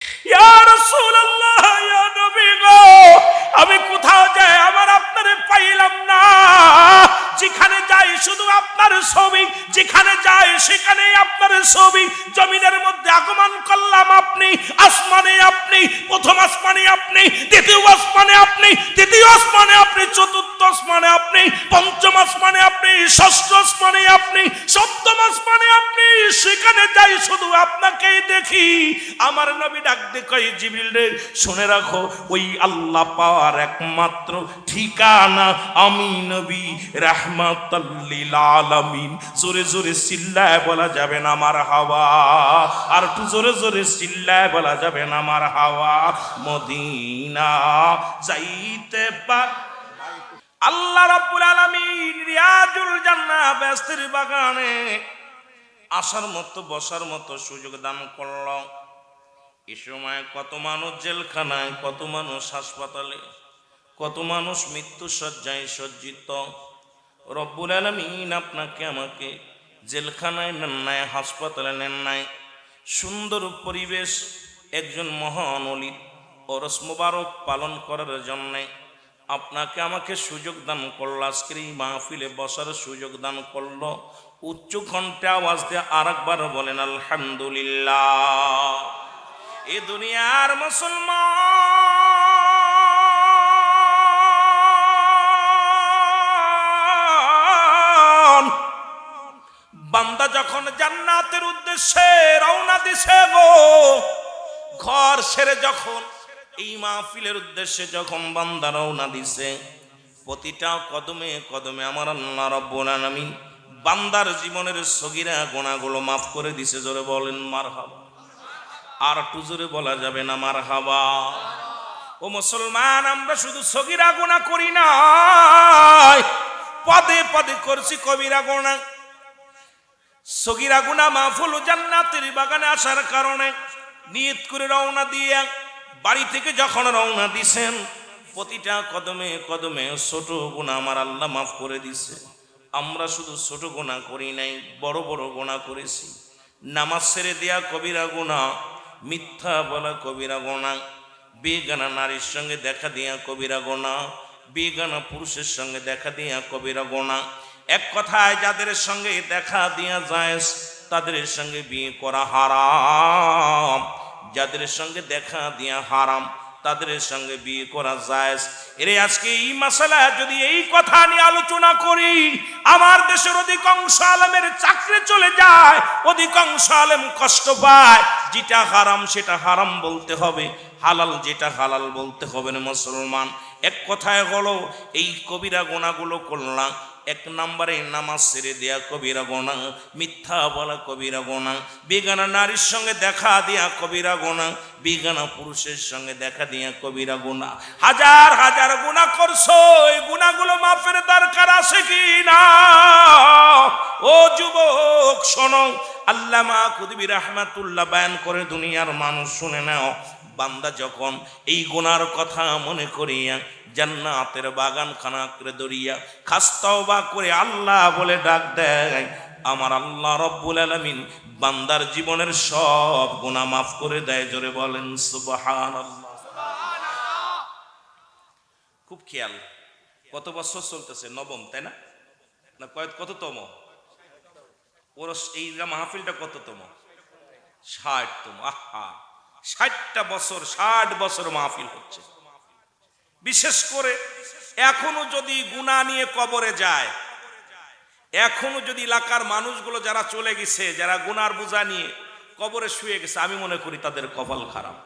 ইয়া রাসূলুল্লাহ, ইয়া নবী গো, আমি কোথাও যাই আমার আপনারে পাইলাম না। যেখানে যাই শুধু আপনার ছবি, যেখানে যাই সেখানেই আপনার ছবি। জমিনের মধ্যে আগমন করলাম আপনি, আসমানে আপনি, প্রথম আসমানে আপনি, দ্বিতীয় আসমানে আপনি, তৃতীয় আসমানে আপনি, চতুর্থ আসমানে আপনি, পঞ্চম আসমানে আপনি, ষষ্ঠ আসমানে আপনি, সপ্তম আসমানে আপনি। সেখানে যাই শুধু আপনাকেই দেখি। আমার নবী ডাক দিয়ে কই, জিবরিল রে, শুনে রাখো, ওই আল্লাহ পাওয়ার একমাত্র ঠিকানা আমি নবী রাহমাতাল লিল আলামিন। জোরে জোরে চিল্লায় বলা যাবে না মারহাবা, আর একটু জোরে জোরে চিল্লায় বলা যাবে না মারহাবা। মদিনা যাইতে পার, আল্লাহ রাব্বুল আলামিন রিয়াজুল জান্নাহ বেহেশতের বাগানে আসার মতো বসার মতো সুযোগ দান করল। এ সময় কত মানুষ জেলখানায়, কত মানুষ হাসপাতালে, কত মানুষ মৃত্যু শয্যায় সজ্জিত। রব্বুল আলামিন আপনাকে আমাকে জেলখানায় নেন নাই, হাসপাতালে নেন নাই, সুন্দর পরিবেশ, একজন মহান ওলি ওরস মুবারক পালন করার জন্যে আপনাকে আমাকে সুযোগ দান করল। আজকের এই মাহফিলে বসার সুযোগ দান করল। উচ্চ কণ্ঠে আওয়াজ দিয়ে আরেকবার বলেন আলহামদুলিল্লাহ। এ দুনিয়ার মুসলমান বান্দা যখন জান্নাতের উদ্দেশ্যে রওনা দিছে গো, ঘর ছেড়ে যখন এই মাহফিলের উদ্দেশ্যে যখন বান্দা রওনা দিছে, প্রতিটা কদমে কদমে আমার আল্লাহ রাব্বুল আলামিন বান্দার জীবনের সগীরা গুনাহগুলো মাফ করে দিছে। জোরে বলেন মারহাবা, আর একটু জোরে বলা যাবে না মারহাবা। ও মুসলমান, আমরা শুধু সগীরা গুনাহ করি না, পদে পদে করছি কবিরা গুনাহ। সগীরা গুনাহ মাফ হলো জান্নাতের বাগানে আসার কারণে। নিয়ত করে রওনা দিয়ে বাড়ি থেকে যখন রওনা দিছেন, প্রতিটা কদমে কদমে ছোট গুনাহ আমার আল্লাহ মাফ করে দিছে। আমরা শুধু ছোট গুনাহ করি নাই, বড় বড় গুনাহ করেছি। নামাজ ছেড়ে দেয়া কবিরা গুনাহ, মিথ্যা বলা কবিরা গুনাহ, বেগানা নারীর সঙ্গে দেখা দিয়া কবিরা গুনাহ, বেগানা পুরুষের সঙ্গে দেখা দিয়া কবিরা গুনাহ। এক কথায় যাদের সঙ্গে দেখা দিয়া যায় তাদের সঙ্গে বিয়ে করা হারাম, যাদের সঙ্গে দেখা দিয়া হারাম তাদের সঙ্গে বিয়ে করা জায়েজ। এর আজকে এই মাসালা যদি এই কথা নিয়ে আলোচনা করি, আমার দেশের অধিকাংশ আলেমের চাকরি চলে যায়, অধিকাংশ আলেম কষ্ট পায়। যেটা হারাম সেটা হারাম বলতে হবে, হালাল যেটা হালাল বলতে হবে না মুসলমান। এক কথায় হলো এই কবিরা গুনাহগুলো করলাম। এক নম্বরে নামাজ ছেড়ে দেয়া কবিরা গুনাহ, মিথ্যা বলা কবিরা গুনাহ, বেগানা নারীর সঙ্গে দেখা দেয়া কবিরা গুনাহ, বেগানা পুরুষের সঙ্গে দেখা দেয়া কবিরা গুনাহ। হাজার হাজার গুনাহ করছো, এই গুনাহগুলো মাফের দরকার আছে কি না? ও যুবক শোনো, আল্লামা কুতুবী রাহমাতুল্লাহ বয়ান করে, দুনিয়ার মানুষ শুনে নাও, বান্দা যখন এই গুনার কথা মনে করিয়া জান্নাতের বাগান খানা করে দরিয়া খাস তওবা করে আল্লাহ বলে ডাক দেয়, আমার আল্লাহ রব্বুল আলামিন বান্দার জীবনের সব গুনাহ মাফ করে দেয়। জোরে বলেন সুবহানাল্লাহ। খুব খেয়াল, কত বছর চলতেছে? নবম, তাই না? না কততম? ওর এই মাহফিলটা কততম? 60তম। আহা, 60টা বছর, 60 বছর মাহফিল হচ্ছে। বিশেষ করে এখনো যদি গুনাহ নিয়ে কবরে যায়, এখনো যদি এলাকার মানুষগুলো যারা চলে গেছে, যারা গুনার বোঝা নিয়ে কবরে শুয়ে গেছে, আমি মনে করি তাদের কপাল খারাপ।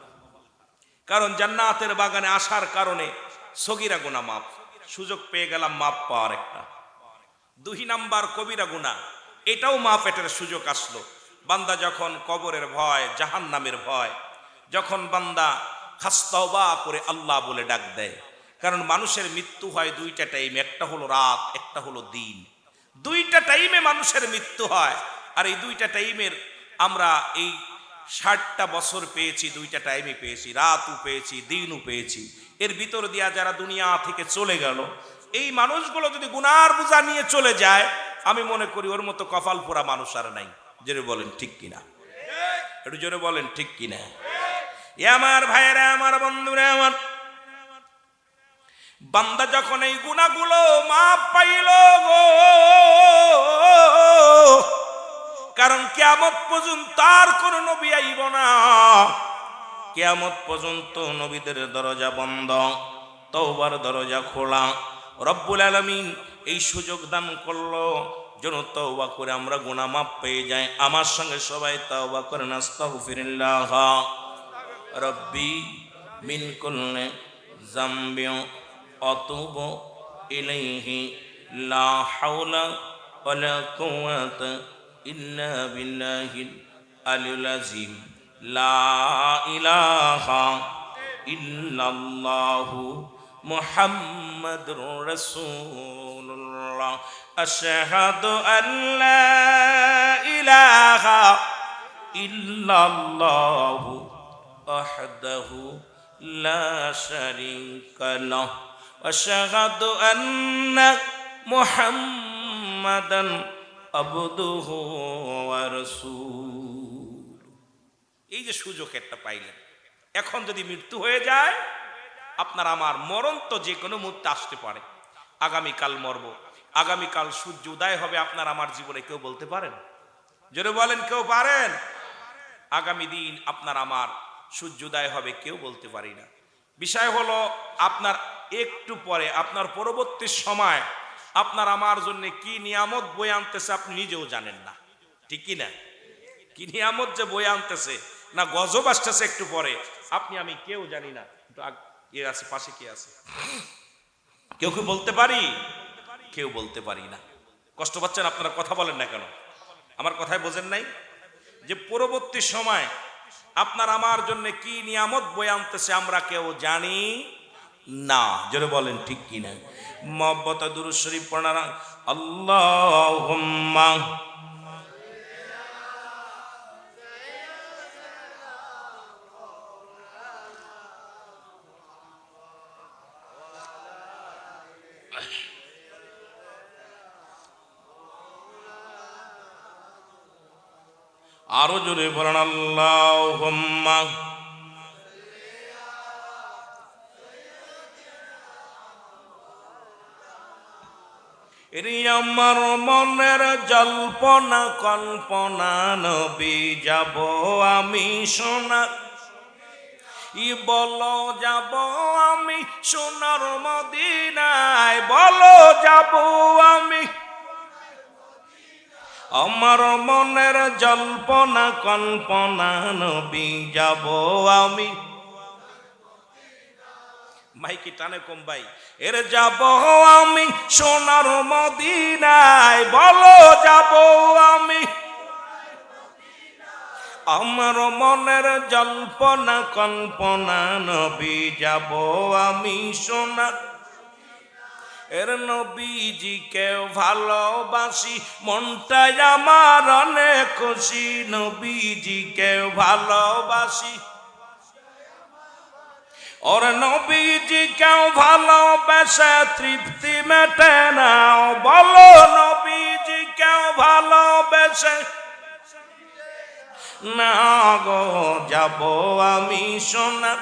কারণ জান্নাতের বাগানে আসার কারণে সগীরা গুনাহ মাফ, সুযোগ পেয়ে গেলাম মাফ পাওয়ার একটা। 2 নাম্বার কবিরা গুনাহ, এটাও মাফ, এটার সুযোগ আসলো। বান্দা যখন কবরের ভয়, জাহান্নামের ভয়, যখন বান্দা খাস তওবা করে আল্লাহ বলে ডাক দেয়। কারণ মানুষের মৃত্যু হয় 2টা টাইমে, একটা হলো রাত, একটা হলো দিন। 2টা টাইমে মানুষের মৃত্যু হয়। আর এই 2টা টাইমের আমরা এই 60টা বছর পেয়েছি, 2টা টাইমে পেয়েছি, রাতও পেয়েছি, দিনও পেয়েছি। এর ভিতর দিয়া যারা দুনিয়া থেকে চলে গেল, এই মানুষগুলো যদি গুনার বোঝা নিয়ে চলে যায়, আমি মনে করি ওর মতো কপাল পোড়া মানুষ আর নাই। জোরে বলেন ঠিক কিনা? একটু জোরে বলেন ঠিক কিনা? এ আমার ভাইয়েরা, আমার বন্ধুরা, আমার বান্দা যখন এই গুনাহগুলো মাপ পাইল গো, কারণ কিয়ামত পর্যন্ত আর কোন নবী আইব না, কিয়ামত পর্যন্ত নবীদের দরজা বন্ধ, তওবার দরজা খোলা। রব্বুল আলামিন এই সুযোগ দান করলো যেন তওবা করে আমরা গুনাহ মাপ পেয়ে যাই। আমার সঙ্গে সবাই তওবা করেন, আস্তাগফিরুল্লাহ রব্বি মিন কুল্লি যামবি আতুবু ইলাইহি লা হাওলা ওয়ালা কুওয়াতা ইল্লা বিল্লাহিল আলিয়্যিল আযীম। লা ইলাহা ইল্লাল্লাহু মুহাম্মাদুর রাসূলুল্লাহ। আশহাদু আল্লা ইলাহা ইল্লাল্লাহু ওয়াহদাহু লা শারীকা লাহু আশহাদু আন্না মুহাম্মাদান আবদুহু ওয়া রাসূলুহু। এই যে সুযোগ একটা পাইলেন, এখন যদি মৃত্যু হয়ে যায়, আপনার আমার মরণ তো যে কোনো মুহূর্তে আসতে পারে। আগামীকাল মরব, আগামীকাল সূর্য উদয় হবে, আপনার আমার জীবনে কেউ বলতে পারেন? জোরে বলেন, কেউ পারেন? আগামী দিন আপনার আমার সূর্য উদয় হবে, কেউ বলতে পারি না। বিষয় হলো আপনার একটু পরে, আপনার পরবর্তী সময় আপনার আমার জন্য কি নিয়ামত বই আনতেছে আপনি নিজেও জানেন না, ঠিক কি না? কি নিয়ামত যে বই আনতেছে, না গজব আসতেছে একটু পরে, আপনি আমি কেউ জানি না। এ আছে পাশে, কে আছে? কেউ কি বলতে পারি? কেউ বলতে পারি না। কষ্ট পাচ্ছেন আপনারা? কথা বলেন না কেন? আমার কথায় বোঝেন নাই যে পরবর্তী সময় আপনার আমার জন্য কি নিয়ামত বই আনতেছে আমরা কেউ জানি না। জোরে বলেন ঠিক কি না? মহব্বত দুরূদ শরীফ পড়ারা, আল্লাহুম্মা আরো জোরে বলেন, আল্লাহুম্মা। আমার মনের জল্পনা কল্পনা নবী যাব আমি সোনার, বলো যাব আমি সোনার মদিনায়, বলো যাব আমি। আমার মনের জল্পনা কল্পনা নবী যাব আমি। মাইকি টানে কম ভাই। এর যাব আমি সোনার মদিনায়, বলো যাব আমি। আমার মনের জল্পনা কল্পনা নবী যাব আমি সোনার। এর নবীজিকে ভালোবাসি, মনটাই আমার অনেক খুশি। নবীজিকে ভালোবাসি, ওর নবীজিকে ভালোবাসে তৃপ্তি মেটে না, বলো নবীজিকে ভালোবাসে না গো। যাব আমি সোনার,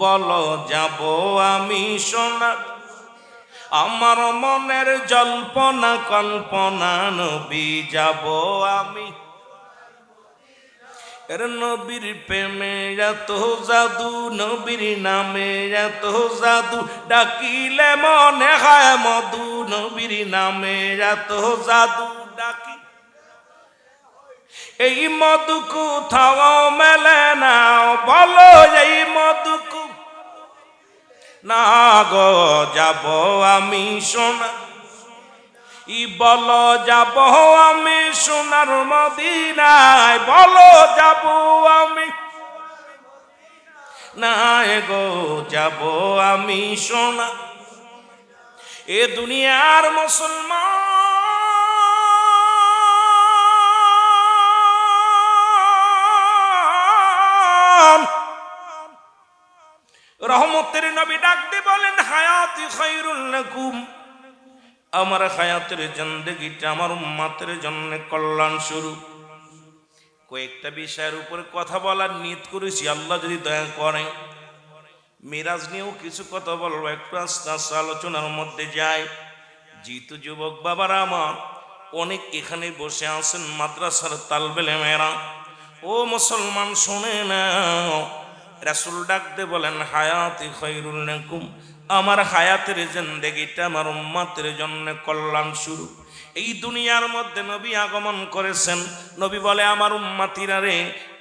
বলো যাব আমি সোনার। আমার মনের জল্পনা কল্পনা নবী যাব আমি। এর নবীর প্রেমে এত জাদু, নবীর নামে এত জাদু, ডাকিলে মনে হয় মধু। নবীর নামে এত জাদু ডাকি, এই মধু কোথাও মেলে না, বলো এই মধু না গো। যাব আমি সোনা, বলো যাব আমি সোনার মদিনায়, বলো যাব আমি। না গো যাব আমি সোনা। এ দুনিয়ার মুসলমান রহমতের নবী ডাক দিয়ে বলেন, হায়াতি খায়রুল লাকুম। আমার হায়াতের জিন্দেগিটা আমার উম্মতের জন্য কল্যাণ স্বরূপ। কয়েকটা বিষয়ের উপরে কথা বলার নিয়ত করেছি, আল্লাহ যদি দয়া করে মিরাজ নিয়েও কিছু কথা বলবো, একটু আস্তে আস্তে আলোচনার মধ্যে যায়। যেহেতু যুবক বাবারা আমার অনেক এখানে বসে আছেন মাদ্রাসার তালবেলে মেয়েরা, ও মুসলমান শোনে নাও, রাসূল ডাক দে বলেন হায়াতি খায়রুল লাকুম, আমার হায়াতের জিন্দেগিটা আমার উম্মতের জন্য কল্যাণ শুরু। এই দুনিয়ার মধ্যে নবী আগমন করেছেন, নবী বলে আমার উম্মতিরা রে,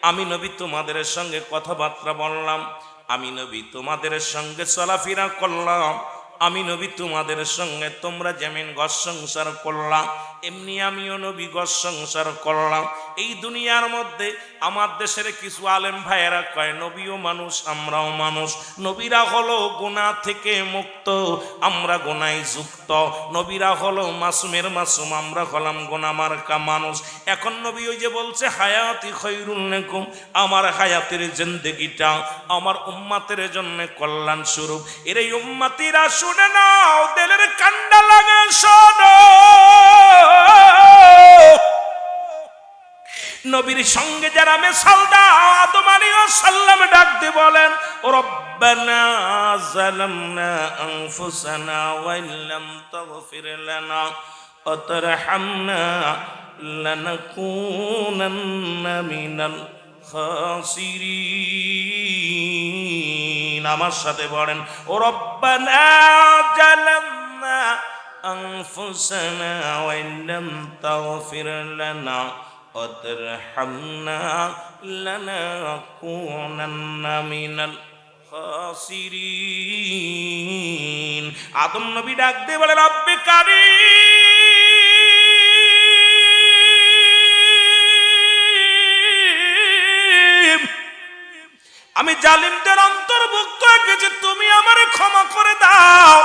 আমি নবী তোমাদের সঙ্গে কথাবার্তা বললাম, আমি নবী তোমাদের সঙ্গে চলাফেরা করলাম, আমি নবী তোমাদের সঙ্গে তোমরা যেমন ঘর সংসার করলাম এমনি আমিও নবী ঘর সংসার করলাম। এই দুনিয়ার মধ্যে আমার দেশের কিছু আলেম ভাইয়েরা কয় নবীও মানুষ আমরাও মানুষ, নবীরা হলো গুনাহ থেকে মুক্ত, আমরা গুনায় যুক্ত, নবীরা হলো মাসুমের মাসুম, আমরা হলাম গুনাহ মার্কা মানুষ। এখন নবী ওই যে বলছে হায়াতি খায়রুল লাকুম, আমার হায়াতের জিন্দেগিটা আমার উম্মতের জন্য কল্যাণ স্বরূপ। এর এই উম্মতিরা শুনে নাও, দিলের কান্ডা লাগে শোনো, নবীর সঙ্গে যারা মেশাল দাও, আদম আলাইহিস সালাম ডাক দিয়ে বলেন রব্বানা যালামনা আনফুসানা ওয়া ইল্লাম তাগফির লানা ওয়া তারহামনা লানাকুনান্না মিনাল খাসিরিন। আমার সাথে বলেন ও রব্বানা যালামনা আনফুসানা ওয়া ইল্লাম তাগফির লানা ওয়া তারহামনা লানাকুনান্না মিনাল খাসিরিন। আদম নবী ডাক দিয়ে বলে রব্বে কারীম, আমি জালিমদের অন্তর্ভুক্ত হয়ে গেছি, তুমি আমারে ক্ষমা করে দাও।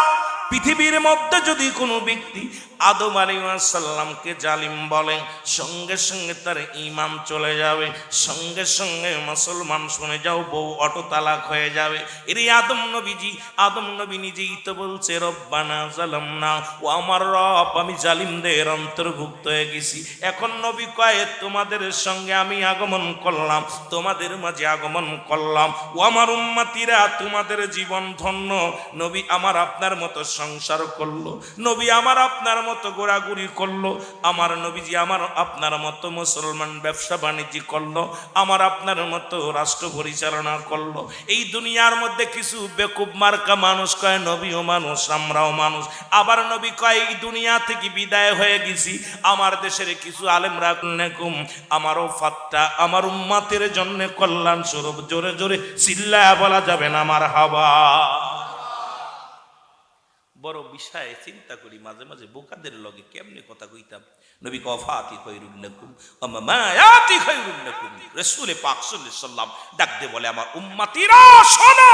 পৃথিবীর মধ্যে যদি কোনো ব্যক্তি আদম আলাইহিস সালামকে জালিম বলে, সঙ্গে সঙ্গে তার ঈমান চলে যাবে, সঙ্গে সঙ্গে মুসলমান শুনে যাও বউ অটো তালাক হয়ে যাবে। এর আদম নবীজি, আদম নবী নিজেই তো বলছে রব্বানা যালামনা, ও আমার রব আমি জালিমদের অন্তর্ভুক্ত হয়ে গেছি। এখন নবী কয় তোমাদের সঙ্গে আমি আগমন করলাম, তোমাদের মাঝে আগমন করলাম, ও আমার উম্মতিরা তোমাদের জীবন ধন্য। নবী আমার আপনার মতো সংসার করলো, নবী আমার আপনার মতো ঘোরাঘুরি করলো, আমার নবীজি আমার আপনার মতো মুসলমান ব্যবসা বাণিজ্য করলো, আমার আপনার মতো রাষ্ট্র পরিচালনা করলো। এই দুনিয়ার মধ্যে কিছু বেকুব মার্কা মানুষ কয় নবীও মানুষ আমরাও মানুষ, আবার নবী কয় এই দুনিয়া থেকে বিদায় হয়ে গেছি। আমার দেশের কিছু আলেমরা আমারও ফাত্তা আমার উম্মতের জন্য কল্যাণ স্বরূপ। জোরে জোরে চিল্লায়া বলা যাবে না আমার হাওয়া। বড় বিষয়ে চিন্তা করি মাঝে মাঝে বোকাদের লগে কেমনে কথা কইতাম। নবী কফাতি খায়রুল লাকুম ওয়া মামায়াতি খায়রুল লাকুম। রাসূল পাক সাল্লাল্লাহু আলাইহি সাল্লাম ডাক দিয়ে বলে আমার উম্মতিরা শোনো,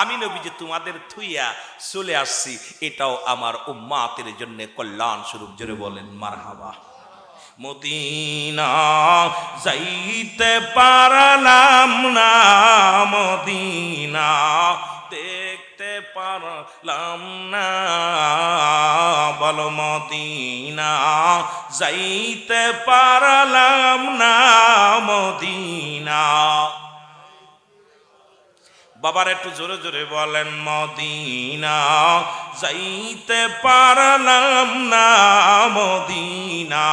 আমি নবী যে তোমাদের থুইয়া চলে আসছি এটাও আমার উম্মতের জন্য কল্যাণ স্বরূপ। জোরে বলেন মারহাবা। মদিনা যাইতে পারলাম না, মদিনা দেখতে পারলাম না, বলো মদিনা যাইতে পারলাম না, মদিনা। বাবার একটু জোরে জোরে বলেন মদিনা যাইতে পারলাম না, মদিনা।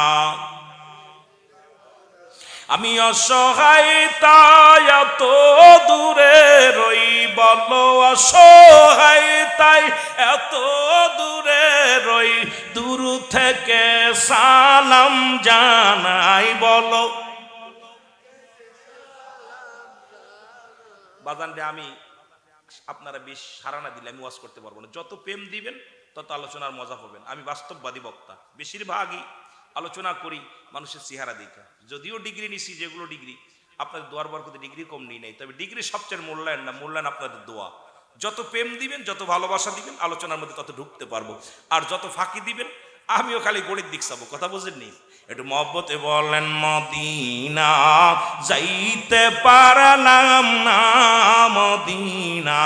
আমি অসহায় তাই এত দূরে রই, বলো অসহায় তাই এত দূরে রই, দূর থেকে সালাম জানাই, বলো বাজানরে। আমি আপনারা বেশ সারানা দিলে আমি ওয়াজ করতে পারবো না, যত প্রেম দিবেন তত আলোচনার মজা পাবেন। আমি বাস্তববাদী বক্তা, বেশিরভাগই আলোচনা করি মানুষের চেহারা দেখা। যদিও ডিগ্রি নিছি, যেগুলো ডিগ্রি আপনাদের দোয়ার বরকতে ডিগ্রি কম নিই নাই, তবে ডিগ্রি সবচেয়ে মূল্যায়ন না, মূল্যায়ন আপনাদের দোয়া। যত প্রেম দিবেন, যত ভালোবাসা দিবেন, আলোচনার মধ্যে তত ঢুকতে পারবো। আর যত ফাঁকি দিবেন আমিও খালি গণিত দিক চাবো। কথা বুঝেননি? একটু মহব্বতে বলেন মদিনা যাইতে পারলাম না, মদিনা।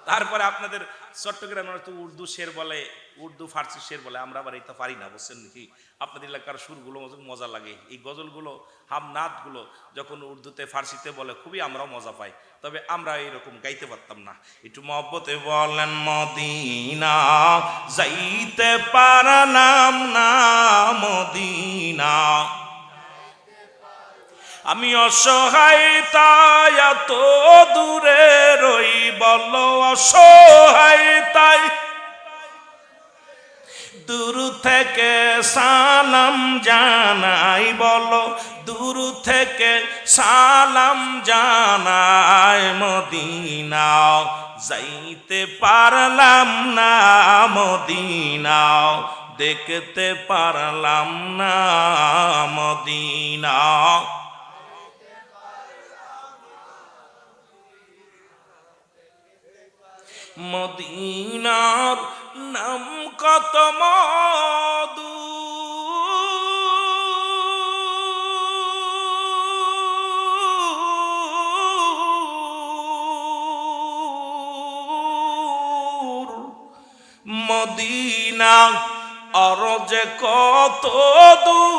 তারপরে আপনাদের চট্টগ্রামের তো উর্দু শের বলে, উর্দু ফার্সি শের বলে, আমরা আবার এটা পারি না, বুঝছেন কি? আপনাদের এলাকার সুরগুলো মজা লাগে, এই গজলগুলো হামনাথগুলো যখন উর্দুতে ফার্সিতে বলে খুবই আমরাও মজা পাই, তবে আমরা এইরকম গাইতে পারতাম না। একটু মহব্বতে বলেন মদিনা যাইতে পারলাম না, মদিনা আমি অসহায় তাই এত দূরে রই, বলো অসহায় তাই দূর থেকে সালাম জানাই, বলো দূর থেকে সালাম জানাই, মদিনা যাইতে পারলাম না, মদিনা দেখতে পারলাম না, মদিনা মদিনার নাম কত মধু, মদিনা আর যে কত দূর,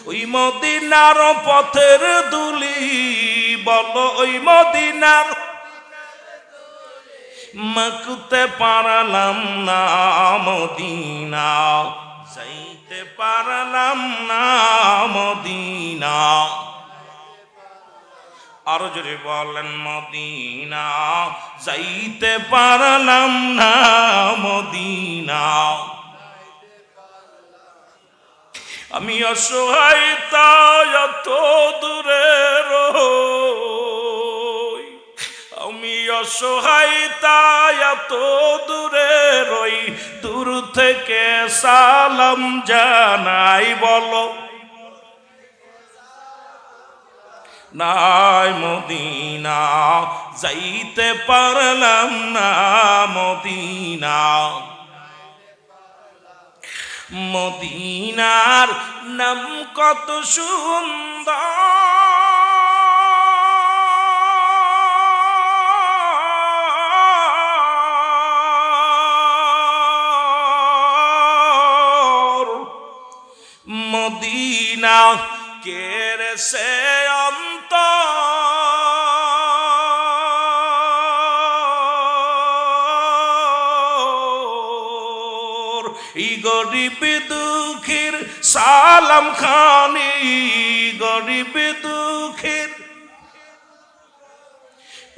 ওই মদিনার পথের দুলি, বলো ওই মদিনার মাকুতে পারলাম না, মদিনা যাইতে পারলাম না, মদিনা আরো জোরে বলেন মদিনা যাইতে পারলাম না, মদিনা আমি অসহায় তাই এত দূরে রই, আমি অসহায় তাই এত দূরে রই, দূর থেকে সালাম জানাই, বলো নাই মদিনা যাইতে পারলাম না, মদিনা মদিনার নাম কত সুন্দর, মদিনা কেরে সে অন্তর, এই গরিব দুঃখীর সালাম খানি, গরিব দুঃখীর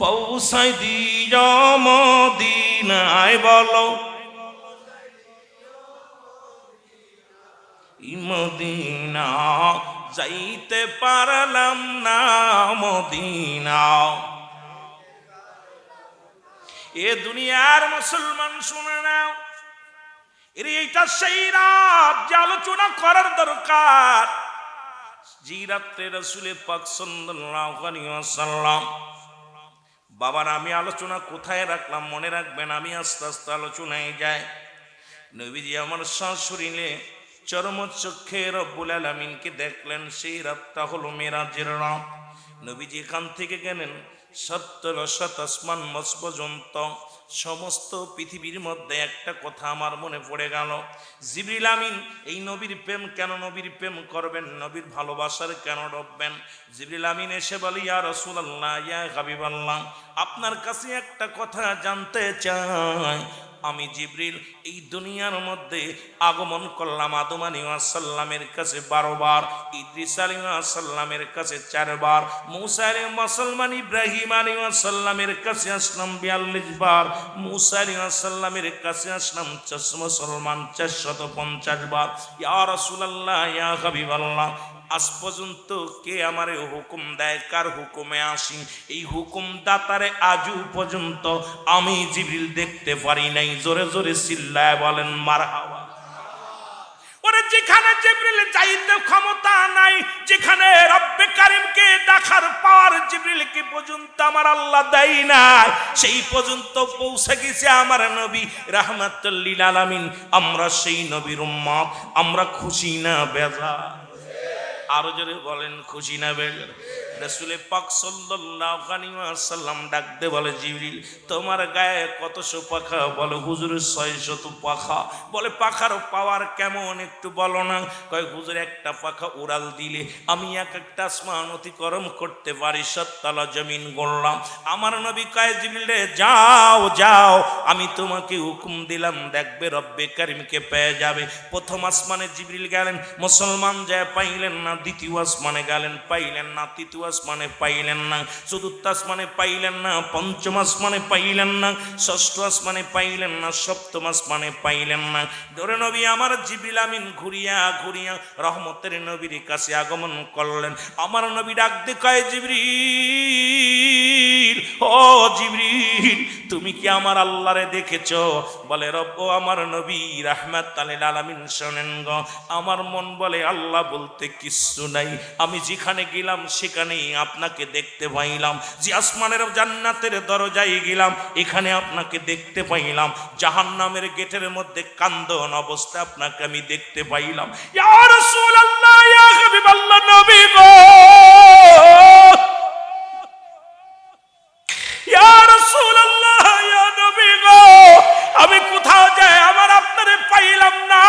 পৌঁছাই দিও মদিনায়, বলো মদিনা যাইতে পারলাম না, মদিনা এ দুনিয়ার মুসলমান শুনে নাও, এইটা সেই রাত যে আলোচনা করার দরকার, যে রাত্রে রাসূল পাক সাল্লাল্লাহু আলাইহি ওয়াসাল্লাম, বাবার আমি আলোচনা কোথায় রাখলাম মনে রাখবেন, আমি আস্তে আস্তে আলোচনায় যাই। নবীজি আমার শাশুড়িলে চরমচক্ষে রব্বুল আলামিনকে দেখলেন, সেই রাতটা হলো মেরাজের রাত। নবীজি এখান থেকে গেলেন 70 আসমান মাস পর্যন্ত, সমস্ত পৃথিবীর মধ্যে একটা কথা আমার মনে পড়ে গেল, জিবরিল আমিন এই নবীর প্রেম কেন, নবীর প্রেম করবেন, নবীর ভালোবাসার কেন ডুববেন? জিবরিল আমিন এসে বলি, ইয়া রাসূলুল্লাহ, ইয়া হাবিবাল্লাহ, আপনার কাছে একটা কথা জানতে চাই। আমি জিবরিল এই দুনিয়ার মধ্যে আগমন করলাম আদম আলাইহিস সালামের কাছে 12 বার, ইদ্রিস আলাইহিস সালামের কাছে 4 বার, মূসা আলাইহিস সালাম ইব্রাহিম আলাইহিস সালামের কাছে আসলাম 42 বার, মূসা আলাইহিস সালামের কাছে আসলাম 450 বার। ইয়া রাসূলুল্লাহ, ইয়া হাবিবাল্লাহ, আজ পর্যন্ত কে আমারে হুকুম দেয়, কার হুকুমে আসি, এই হুকুম দাতারে আজও পর্যন্ত আমি জিবরিল দেখতে পারি নাই। জোরে জোরে চিল্লায় বলেন মারহাবা। ওরে যেখানে জিবরিল যাইতে ক্ষমতা নাই, যেখানে রব্বে কারীমকে দেখার পর জিবরিলকে পর্যন্ত আমার আল্লাহ দেয় না, সেই পর্যন্ত পৌঁছে গেছে আমার নবী রাহমাতুল লিল আলামিন। আমরা সেই নবীর উম্মত, আমরা খুশি না বেজার? আরো জোরে বলেন খুশি না বেজার? রাসূল পাক সাল্লাল্লাহু আলাইহি ওয়াসাল্লাম ডাক দে বলে, জিবরিল তোমার গায়ে কতশো পাখা? বলে হুজুর 600 পাখা। বলে পাখার পাওয়ার কেমন একটু বলো না? কয় হুজুর একটা পাখা উড়াল দিলে আমি এক একটা আসমান অতিক্রম করতে পারি, 7 তলা জমিন গড়লাম। আমার নবী কয় জিবরিল রে যাও যাও, আমি তোমাকে হুকুম দিলাম, দেখবে রব্বে কারিমকে পেয়ে যাবে। প্রথম আসমানে জিবরিল গেলেন, মুসলমান যায় পাইলেন না। দ্বিতীয় আসমানে গেলেন, পাইলেন না। তৃতীয় আসমানে পাইলেন না। চতুর্থ আসমানে পাইলেন না। পঞ্চম আসমানে পাইলেন না। ষষ্ঠ আসমানে পাইলেন না। সপ্তম আসমানে পাইলেন না। ধরে নবী আমার জিবরিল আমিন ঘুরিয়া ঘুরিয়া রহমতের নবীর কাছে আগমন করলেন। আমার নবী ডাক দে কয় জিবরিল, ও জিবরিল তুমি কি আমার আল্লাহরে দেখেছো? বলে রব্ব আমার নবী রাহমাতাল লিল আলামিন শোনেন গো, আমার মন বলে আল্লাহ বলতে কিচ্ছু নাই। আমি যেখানে গেলাম সেখানেই আপনাকে দেখতে পাইলাম। যে আসমানের জান্নাতের দরজায় গেলাম এখানে আপনাকে দেখতে পাইলাম। জাহান্নামের গেটের মধ্যে কান্দন অবস্থা আপনাকে আমি দেখতে পাইলাম। ইয়া রাসূলুল্লাহ, ইয়া হাবিবাল্লাহ, নবী গো, ইয়া রাসূলুল্লাহ, ইয়া নবী গো, আমি কোথাও যাই আমার আপনারে পাইলাম না।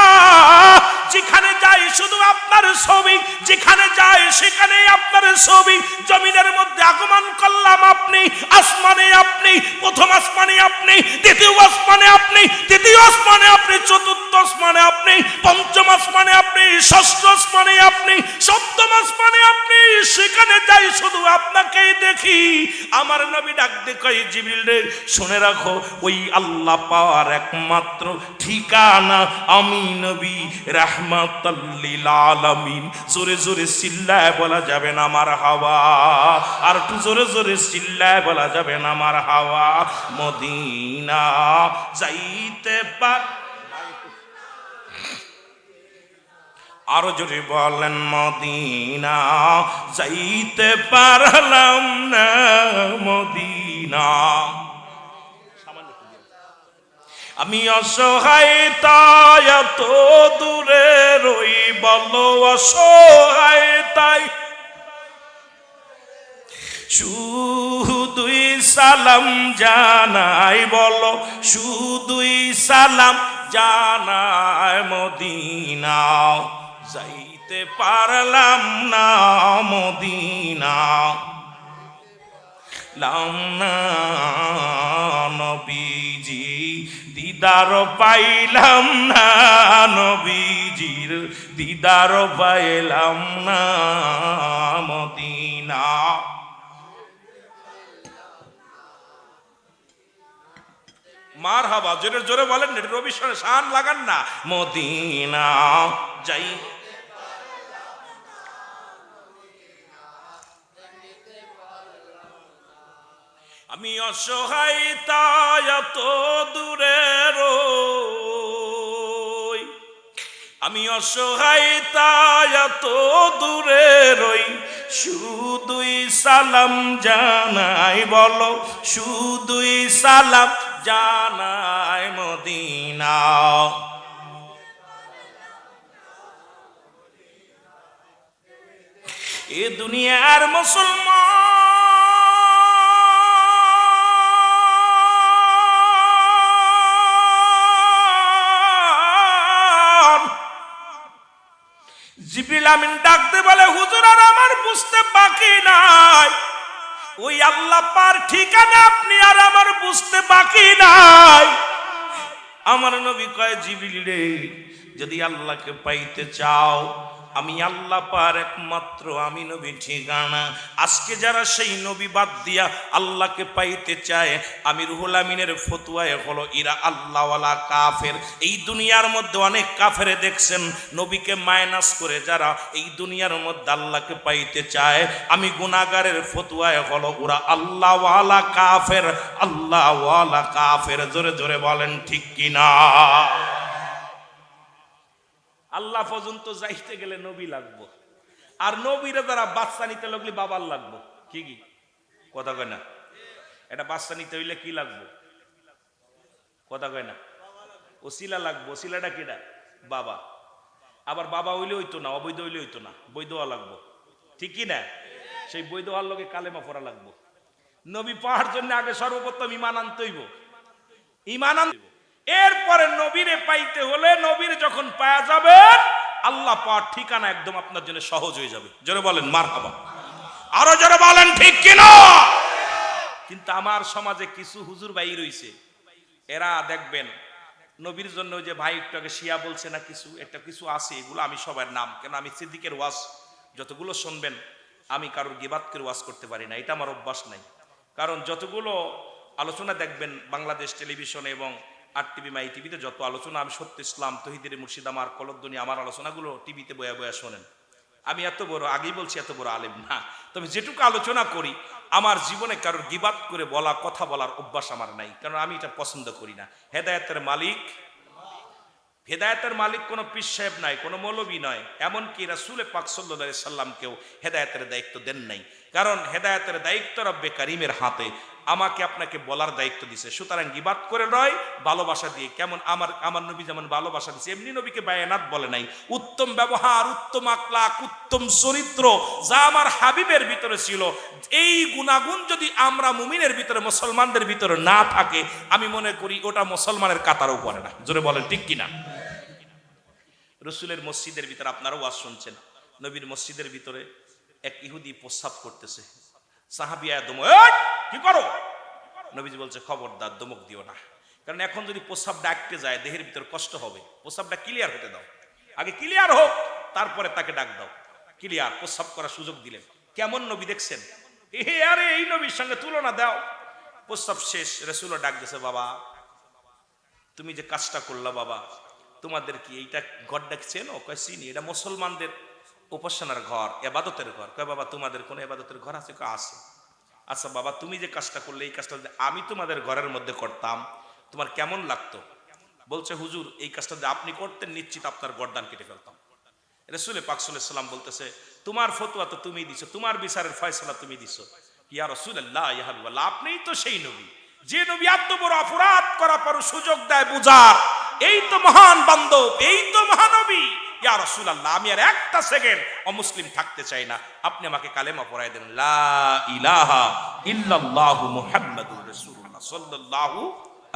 যেখানে যাই শুধু আপনার ছবি, যেখানে যাই সেখানেই আপনার ছবি। জমিনের মধ্যে আগমন করলাম আপনি, আসমানে আপনি, প্রথম আসমানে আপনি, দ্বিতীয় আসমানে আপনি, তৃতীয় আসমানে আপনি, চতুর্থ আসমানে আপনি, পঞ্চম আসমানে আপনি, ষষ্ঠ আসমানে আপনি, সপ্তম আসমানে আপনি। সেখানে যাই শুধু আপনাকেই দেখি। আমার নবী ডাক দে কয় জিবরিল রে শুনে রাখো, ওই আল্লাহ পাওয়ার একমাত্র ঠিকানা আমি নবী রাহমাতাল লিল আলামিন। জোরে জোরে চিল্লায় বলা যাবে না আমার হাওয়া? আর একটু জোরে জোরে চিল্লায় বলা যাবে না আমার হাওয়া? মদিনা যাইতে পার, আরো জোরে বলেন মদিনা যাইতে পারলাম না, মদিনা। আমি অসহায় তাই এত দূরে রই, বলো অসহায় তাই শুধুই সালাম জানাই, বলো শুধুই সালাম জানাই, মদিনা যাইতে পারলাম না, মদিনা লাম না নবীজি দিদার পাইলাম না, নবীজির দিদার পাইলাম না, মদিনা। মারহাবা, জোরে জোরে বলেন, রবি শান লাগান না। মদিনা যাই, আমি অসহায় তাই এত দূরে রই, আমি অসহায় তাই এত দূরে রই, শুধুই সালাম জানাই, বলো শুধুই সালাম জানাই, মদিনা। এ দুনিয়ার মুসলমান জিবরিল আমিন ডাকতে বলে হুজুর আর আমার বুঝতে বাকি নাই, ওই আল্লাহ পার ঠিকানা আপনি আর আমার বুঝতে বাকি নাই। আমার নবী কয় জিবরিল রে যদি আল্লাহকে পাইতে চাও, আমি আল্লাহ পার একমাত্র আমি নবী ঠিকানা। আজকে যারা সেই নবী বাদ দিয়া আল্লাহকে পাইতে চায়, আমি রুহুল আমিনের ফতুয়ায় হলো ইরা আল্লাহওয়ালা কাফের। এই দুনিয়ার মধ্যে অনেক কাফেরে দেখছেন নবীকে মাইনাস করে যারা এই দুনিয়ার মধ্যে আল্লাহকে পাইতে চায়, আমি গুনাহগারের ফতুয়ায় হলো ওরা আল্লাহওয়ালা কাফের, আল্লাহওয়ালা কাফের। জোরে জোরে বলেন ঠিক কিনা? আল্লাহ পর্যন্ত যাইতে গেলে নবী লাগবো, আর নবীরা যারা বাচ্চা নিতে লাগলে বাবার লাগবো। কি কি কথা কয় না? এটা বাচ্চা নিতে হইলে কি লাগবো? কথা কয় না? ওসিলা লাগবো। ওসিলাটা কিটা? বাবা। আবার বাবা হইলে হইতো না, অবৈধ হইলে হইতো না, বৈধ হওয়া লাগবো, ঠিক কি না? সেই বৈধ হওয়ার লগে কালেমা পড়া লাগবো। নবী পাওয়ার জন্য আগে সর্বপ্রথম ঈমান আনতে হইব, ঈমান আনতে হইব। এরপরে নবীরে পাইতে হলে নবীর যখন পাওয়া যাবেন, আল্লাহ পাওয়ার ঠিকানা একদম আপনার জন্য সহজ হয়ে যাবে। জোরে বলেন মারহাবা, আরো জোরে বলেন ঠিক কিনা। কিন্তু আমার সমাজে কিছু হুজুর ভাই রইছে, এরা দেখবেন নবীর জন্য যে ভাই একটু আগে শিয়া বলছে না, কিছু একটা কিছু আছে, এগুলো আমি সবার নাম, কেন আমি সিদ্দিকের ওয়াজ যতগুলো শুনবেন, আমি কারোর গিবাত করে ওয়াজ করতে পারি না, এটা আমার অভ্যাস নাই। কারণ যতগুলো আলোচনা দেখবেন বাংলাদেশ টেলিভিশনে এবং আর টিভি মাই টিভিতে যত আলোচনা, আমি সত্য ইসলাম তহিদের মুর্শিদ আমার কলদ্দনি আমার আলোচনাগুলো টিভিতে বয়া বয়া শোনেন। আমি এত বড়, আগেই বলছি, এত বড় আলেম না, তবে যেটুকু আলোচনা করি আমার জীবনে কারোর গিবাত করে বলা, কথা বলার অভ্যাস আমার নাই, কারণ আমি এটা পছন্দ করি না। হেদায়েতের মালিক, হেদায়েতের মালিক কোনো পীর সাহেব নাই, কোনো মৌলবী নয়, এমনকি রাসূল পাক সাল্লাল্লাহু আলাইহি সাল্লামকেও হেদায়েতের দায়িত্ব দেন নাই, কারণ হেদায়েতের দায়িত্ব রব্বে কারিমের হাতে, আমাকে আপনাকে বলার দায়িত্ব দিছে। সুতরাং গিবাত করে নয়, ভালোবাসা দিয়ে, কেমন আমার নবী যেমন ভালোবাসা দিছে, এমনি নবীকে বায়ানাত বলে নাই। উত্তম ব্যবহার, উত্তম আখলাক, উত্তম চরিত্র যা আমার হাবিবের ভিতরে ছিল, এই গুণাগুণ যদি আমরা মুমিনের ভিতরে, মুসলমানদের ভিতরে না থাকে, আমি মনে করি ওটা মুসলমানের কাতারও পড়ে না। জোরে বলেন ঠিক কিনা। রসুলের মসজিদের ভিতরে আপনারাও ওয়াজ শুনছেন, নবীর মসজিদের ভিতরে এক ইহুদি প্রস্রাব করতেছে, সাহাবিয়া দম, কি করো? নবীজি বলছে খবরদার, দমক দিও না, কারণ এখন যদি প্রস্রাব ডাকতে যায় দেহের ভিতর কষ্ট হবে, প্রস্রাবটা ক্লিয়ার হতে দাও, আগে ক্লিয়ার হোক, তারপরে তাকে ডাক দাও। ক্লিয়ার প্রস্রাব করার সুযোগ দিলেন। কেমন নবী দেখছেন, আরে এই নবীর সঙ্গে তুলনা দাও। প্রস্রাব শেষ, রসুলও ডাক দিয়েছে, বাবা তুমি যে কাজটা করলা, বাবা তোমাদের কি এইটা ঘর ডাকছেন? ও কয় চিনি, এটা মুসলমানদের উপাসনার ঘর, এবাদতের ঘর। কয় বাবা তোমাদের কোনো এবাদতের ঘর আছে? কয় আছে। আচ্ছা বাবা তুমি যে কাজটা করলে, এই কাজটা যদি আমি তোমাদের ঘরের মধ্যে করতাম তোমার কেমন লাগতো? বলছে হুজুর এই কাজটা যদি আপনি করতেন নিশ্চিত আপনার গর্দান কেটে ফেলতাম। রাসূল পাক সাল্লাল্লাহু আলাইহি সাল্লাম বলতেছে, তোমার ফতোয়া তো তুমিই দিছো, তোমার বিচারের ফয়সালা তুমি দিছো। ইয়া রাসূলুল্লাহ, ইয়া হাবিবাল্লাহ, আপনিই তো সেই নবী, যে নবী এত বড় অপরাধ করার পর সুযোগ দেয় বুঝার। এই তো মহান বান্দব, এই তো মহানবী। ইয়া রাসূলুল্লাহ, আমি আর একটা সেকেন্ড অমুসলিম থাকতে চাই না, আপনি আমাকে কালেমা পড়ায় দেন, লা ইলাহা ইল্লাল্লাহু মুহাম্মাদুর রাসূলুল্লাহ সাল্লাল্লাহু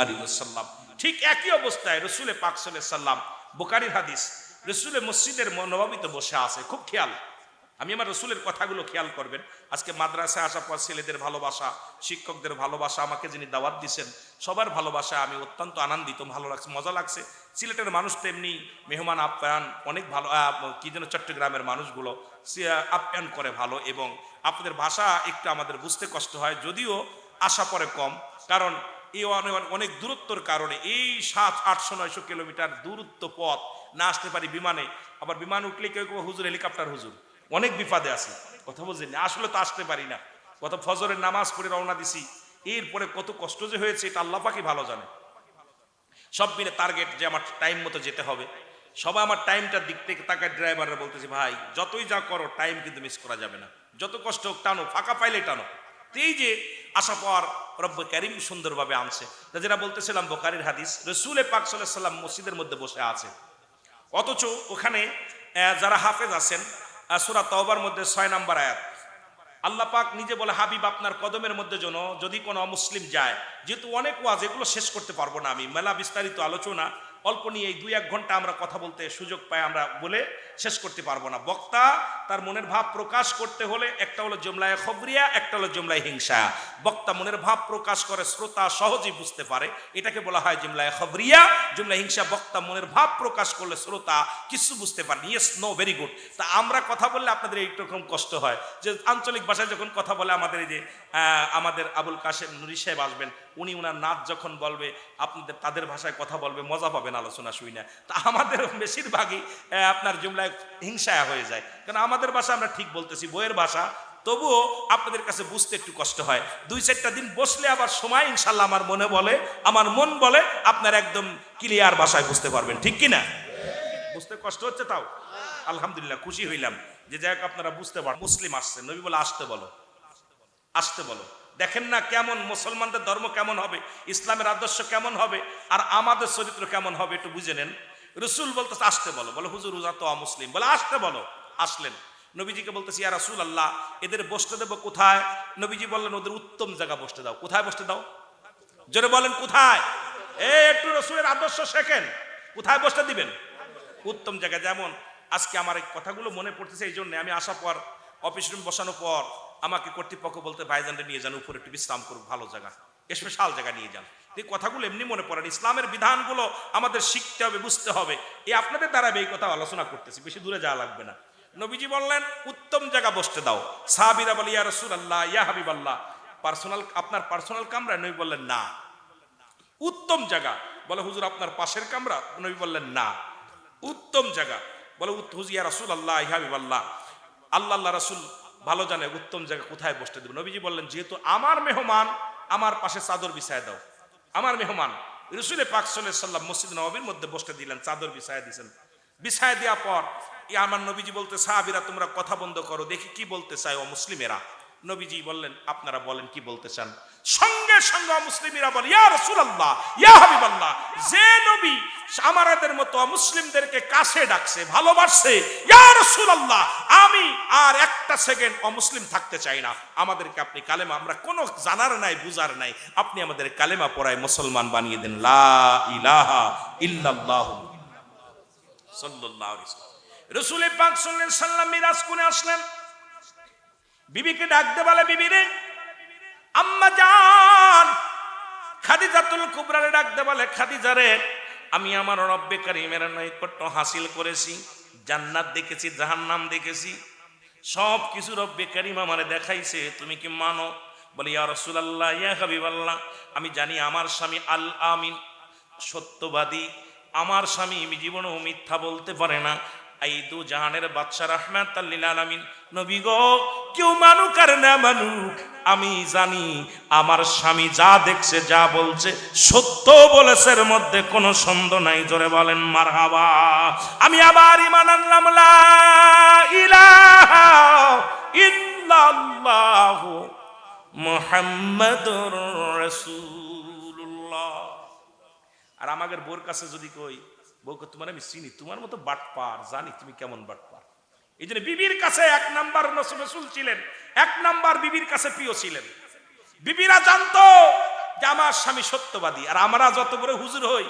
আলাইহি ওয়াসাল্লাম। ঠিক একই অবস্থায় রাসূল পাক সাল্লাল্লাহু আলাইহি ওয়াসাল্লাম, বুখারীর হাদিস, রসুলের মসজিদের নববীতে বসে আছে, খুব খেয়াল, আমি আমার রসুলের কথাগুলো খেয়াল করবেন। আজকে মাদ্রাসায় আসার পর ছেলেদের ভালোবাসা, শিক্ষকদের ভালোবাসা, আমাকে যিনি দাওয়াত দিচ্ছেন সবার ভালোবাসা, আমি অত্যন্ত আনন্দিত, ভালো লাগছে, মজা লাগছে। সিলেটের মানুষ তো এমনি মেহমান আপ্যায়ন অনেক ভালো, কি যেন চট্টগ্রামের মানুষগুলো আপ্যায়ন করে ভালো, এবং আপনাদের ভাষা একটু আমাদের বুঝতে কষ্ট হয়, যদিও আসা পরে কম, কারণ এই অনেক দূরত্বর কারণে, এই 700-800-900 কিলোমিটার দূরত্ব পথ না আসতে পারি বিমানে, আবার বিমান উঠলে কেউ কেউ হুজুর হেলিকপ্টার হুজুর, অনেক বিপদে আছি, কথা বুঝলেন, আসলে তো আসতে পারি না। কত ফজরের নামাজ পড়ে রওনা দিছি, এরপরে কত কষ্ট যে হয়েছে এটা আল্লাহ পাকই ভালো জানে। সব মিলে টার্গেট যে আমার টাইম মতো যেতে হবে, সবাই আমার টাইমটার দিক থেকে তাকায়, ড্রাইভাররা বলতেছে ভাই যতই যা করো টাইম কিন্তু মিস করা যাবে না, যত কষ্ট হোক টানো, ফাঁকা পাইলে টানো। এই যে আশা পাওয়ার রব্বে কারিম সুন্দরভাবে আনছে। যেটা বলতেছিলাম বুখারীর হাদিস, রাসূল পাক সাল্লাল্লাহু আলাইহি ওয়াসাল্লাম মসজিদের মধ্যে বসে আছে, অথচ ওখানে যারা হাফেজ আছেন, সূরা তাওবার মধ্যে 6 নম্বর আয়াত, আল্লাহ পাক নিজে বলে, হাবিব আপনার কদমের মধ্যে যেন যদি কোনো অমুসলিম যায়, যেহেতু অনেক ওয়াজ, এগুলো শেষ করতে পারবো না আমি, মেলা বিস্তারিত আলোচনা, অল্প নিয়ে এই 2-1 ঘন্টা আমরা কথা বলতে সুযোগ পাই, আমরা বলে শেষ করতে পারবো না। বক্তা তার মনের ভাব প্রকাশ করতে হলে একটা হলো জুমলায়ে খবরিয়া, একটা হলো জুমলায়ে হিংসা। বক্তা মনের ভাব প্রকাশ করে, শ্রোতা সহজেই বুঝতে পারে, এটাকে বলা হয় জুমলায়ে খবরিয়া। জুমলায়ে হিংসা, বক্তা মনের ভাব প্রকাশ করলে শ্রোতা কিছু বুঝতে পারে, ইয়েস নো ভেরি গুড। তা আমরা কথা বললে আপনাদের এইরকম কষ্ট হয় যে আঞ্চলিক ভাষায় যখন কথা বলে, আমাদের এই যে আমাদের আবুল কাশেম নুরি সাহেব আসবেন, উনি উনার নাচ যখন বলবে, আপনাদের তাদের ভাষায় কথা বলবে, মজা পাবেন আলোচনা শুই না। তা আমাদের বেশিরভাগই আপনার জুমলায় হিংসা হয়ে যায়, কারণ আমাদের ভাষা আমরা ঠিক বলতেছি, বইয়ের ভাষা, তবুও আপনাদের কাছে বুঝতে একটু কষ্ট হয়। 2-4টা দিন বসলে আবার সময় ইনশাল্লাহ আমার মন বলে আপনার একদম ক্লিয়ার ভাষায় বুঝতে পারবেন, ঠিক কিনা? বুঝতে কষ্ট হচ্ছে, তাও আলহামদুলিল্লাহ খুশি হইলাম যে যাই হোক আপনারা বুঝতে পারেন। মুসলিম আসছে, নবী বলে আসতে বলো, আসতে বলো। দেখেন না কেমন মুসলমানদের ধর্ম কেমন হবে, ইসলামের আদর্শ কেমন হবে, আর আমাদের চরিত্র কেমন হবে, একটু বুঝে নেন। রসুল বলতেছে আসতে বলো, বলে হুজুর উজা তো অমুসলিম, বলে আসতে বলো। আসলেন, নবীজিকে বলতেছি ইয়া রাসূলুল্লাহ এদের বসতে দেবো কোথায়? নবীজি বললেন ওদের উত্তম জায়গা বসতে দাও। কোথায় বসতে দাও? জোরে বলেন কোথায়? একটু রসুলের আদর্শ শেখেন। কোথায় বসতে দিবেন? উত্তম জায়গা। যেমন আজকে আমার এই কথাগুলো মনে পড়তেছে, এই জন্য আমি আসার পর অফিস রুম বসানোর পর আমাকে কর্তৃপক্ষ বলতে ভাইজানটা নিয়ে যান উপরে একটু বিশ্রাম করুক, ভালো জায়গা, স্পেশাল জায়গা নিয়ে যান। এই কথাগুলো এমনি মনে পড়েন, ইসলামের বিধানগুলো আমাদের শিখতে হবে, বুঝতে হবে। এই আপনাদের দ্বারা এই কথা আলোচনা করতেছি, বেশি দূরে যাওয়া লাগবে না। নবীজি বললেন উত্তম জায়গা বসতে দাও। সাহাবীরা বলে ইয়া রাসূলুল্লাহ ইয়া হাবিবাল্লাহ পার্সোনাল, আপনার পার্সোনাল কামরা? নবী বললেন না। উত্তম জায়গা? বলে হুজুর আপনার পাশের কামরা? নবী বললেন না। উত্তম জায়গা? বলে হুজুর ইয়া রাসূলুল্লাহ ইয়া হাবিবাল্লাহ আল্লাহ রাসূল ভালো জানে উত্তম জায়গা কোথায় বসতে দেব। নবীজি বললেন যেহেতু আমার মেহমান, আমার পাশে চাদর বিছায় দাও। আমার মেহমান রাসূল পাক সাল্লাল্লাহু আলাইহি ওয়াসাল্লাম মসজিদ নববীর মধ্যে বসতে দিলেন, চাদর বিছায় দিয়েছেন। বিছায় দেওয়ার পর আমার নবীজি বলতে সাহাবীরা তোমরা কথা বন্ধ করো, দেখি কি বলতে চায় ও মুসলিমেরা। নবীজি বললেন আপনারা বলেন কি বলতে চান। সঙ্গে সঙ্গে মুসলিমেরা বলে ইয়া রাসূলুল্লাহ ইয়া হাবিবাল্লাহ, যে নবী আমাদের মতো মুসলিমদেরকে কাছে ডাকছে, ভালোবাসছে, ইয়া রাসূলুল্লাহ আমি আর একটা সেকেন্ড অমুসলিম থাকতে চাই না, আমাদেরকে আপনি কালেমা, আমরা কোনো জানার নাই বুঝার নাই, আপনি আমাদের কালেমা পড়ায় মুসলমান বানিয়ে দেন, লা ইলাহা ইল্লাল্লাহ সাল্লাল্লাহু আলাইহি ওয়াসাল্লাম। রাসূল পাক সাল্লাল্লাহু আলাইহি ওয়াসাল্লাম মিরাজ করে আসলেন, বিবিকে ডাকতে বলে বিবি রে, আম্মা জান খাদিজাতুল কুবরারে ডাকতে বলে খাদিজা রে, আমি আমার রব্বে কারীমের নৈকট্য হাসিল করেছি, জান্নাত দেখেছি, জাহান্নাম দেখেছি, সব কিছু রব্বে কারীম আমারে দেখাইছে, তুমি কি মানো? বলি ইয়া রাসূলুল্লাহ ইয়া হাবিবাল্লাহ আমি জানি আমার স্বামী আল আমিন, সত্যবাদী, আমার স্বামী জীবনেও মিথ্যা বলতে পারে না, এই দু জাহানের বাদশা রাহমাতাল লিল আলামিন। নবী গো কেউ মানুক আর না মানুক, আমি জানি আমার স্বামী যা দেখছে যা বলছে সত্য বলেছে, এর মধ্যে কোনো সন্দেহ নাই। জোরে বলেন মারহাবা। আমি আবার ঈমান আনলাম লা ইলাহা ইল্লাল্লাহু মুহাম্মাদুর রাসূলুল্লাহ। আর আমাদের বোর কাছে যদি কই বউকে তোমার আমি চিনি, তোমার মতো বাটপার জানি তুমি কেমন বাটপার। এই জন্য বিবির কাছে এক নাম্বার রাসূল ছিলেন, এক নাম্বার বিবির কাছে প্রিয় ছিলেন। বিবিরা জানতো যে আমার স্বামী সত্যবাদী, আর আমরা যত বড় হুজুর হই,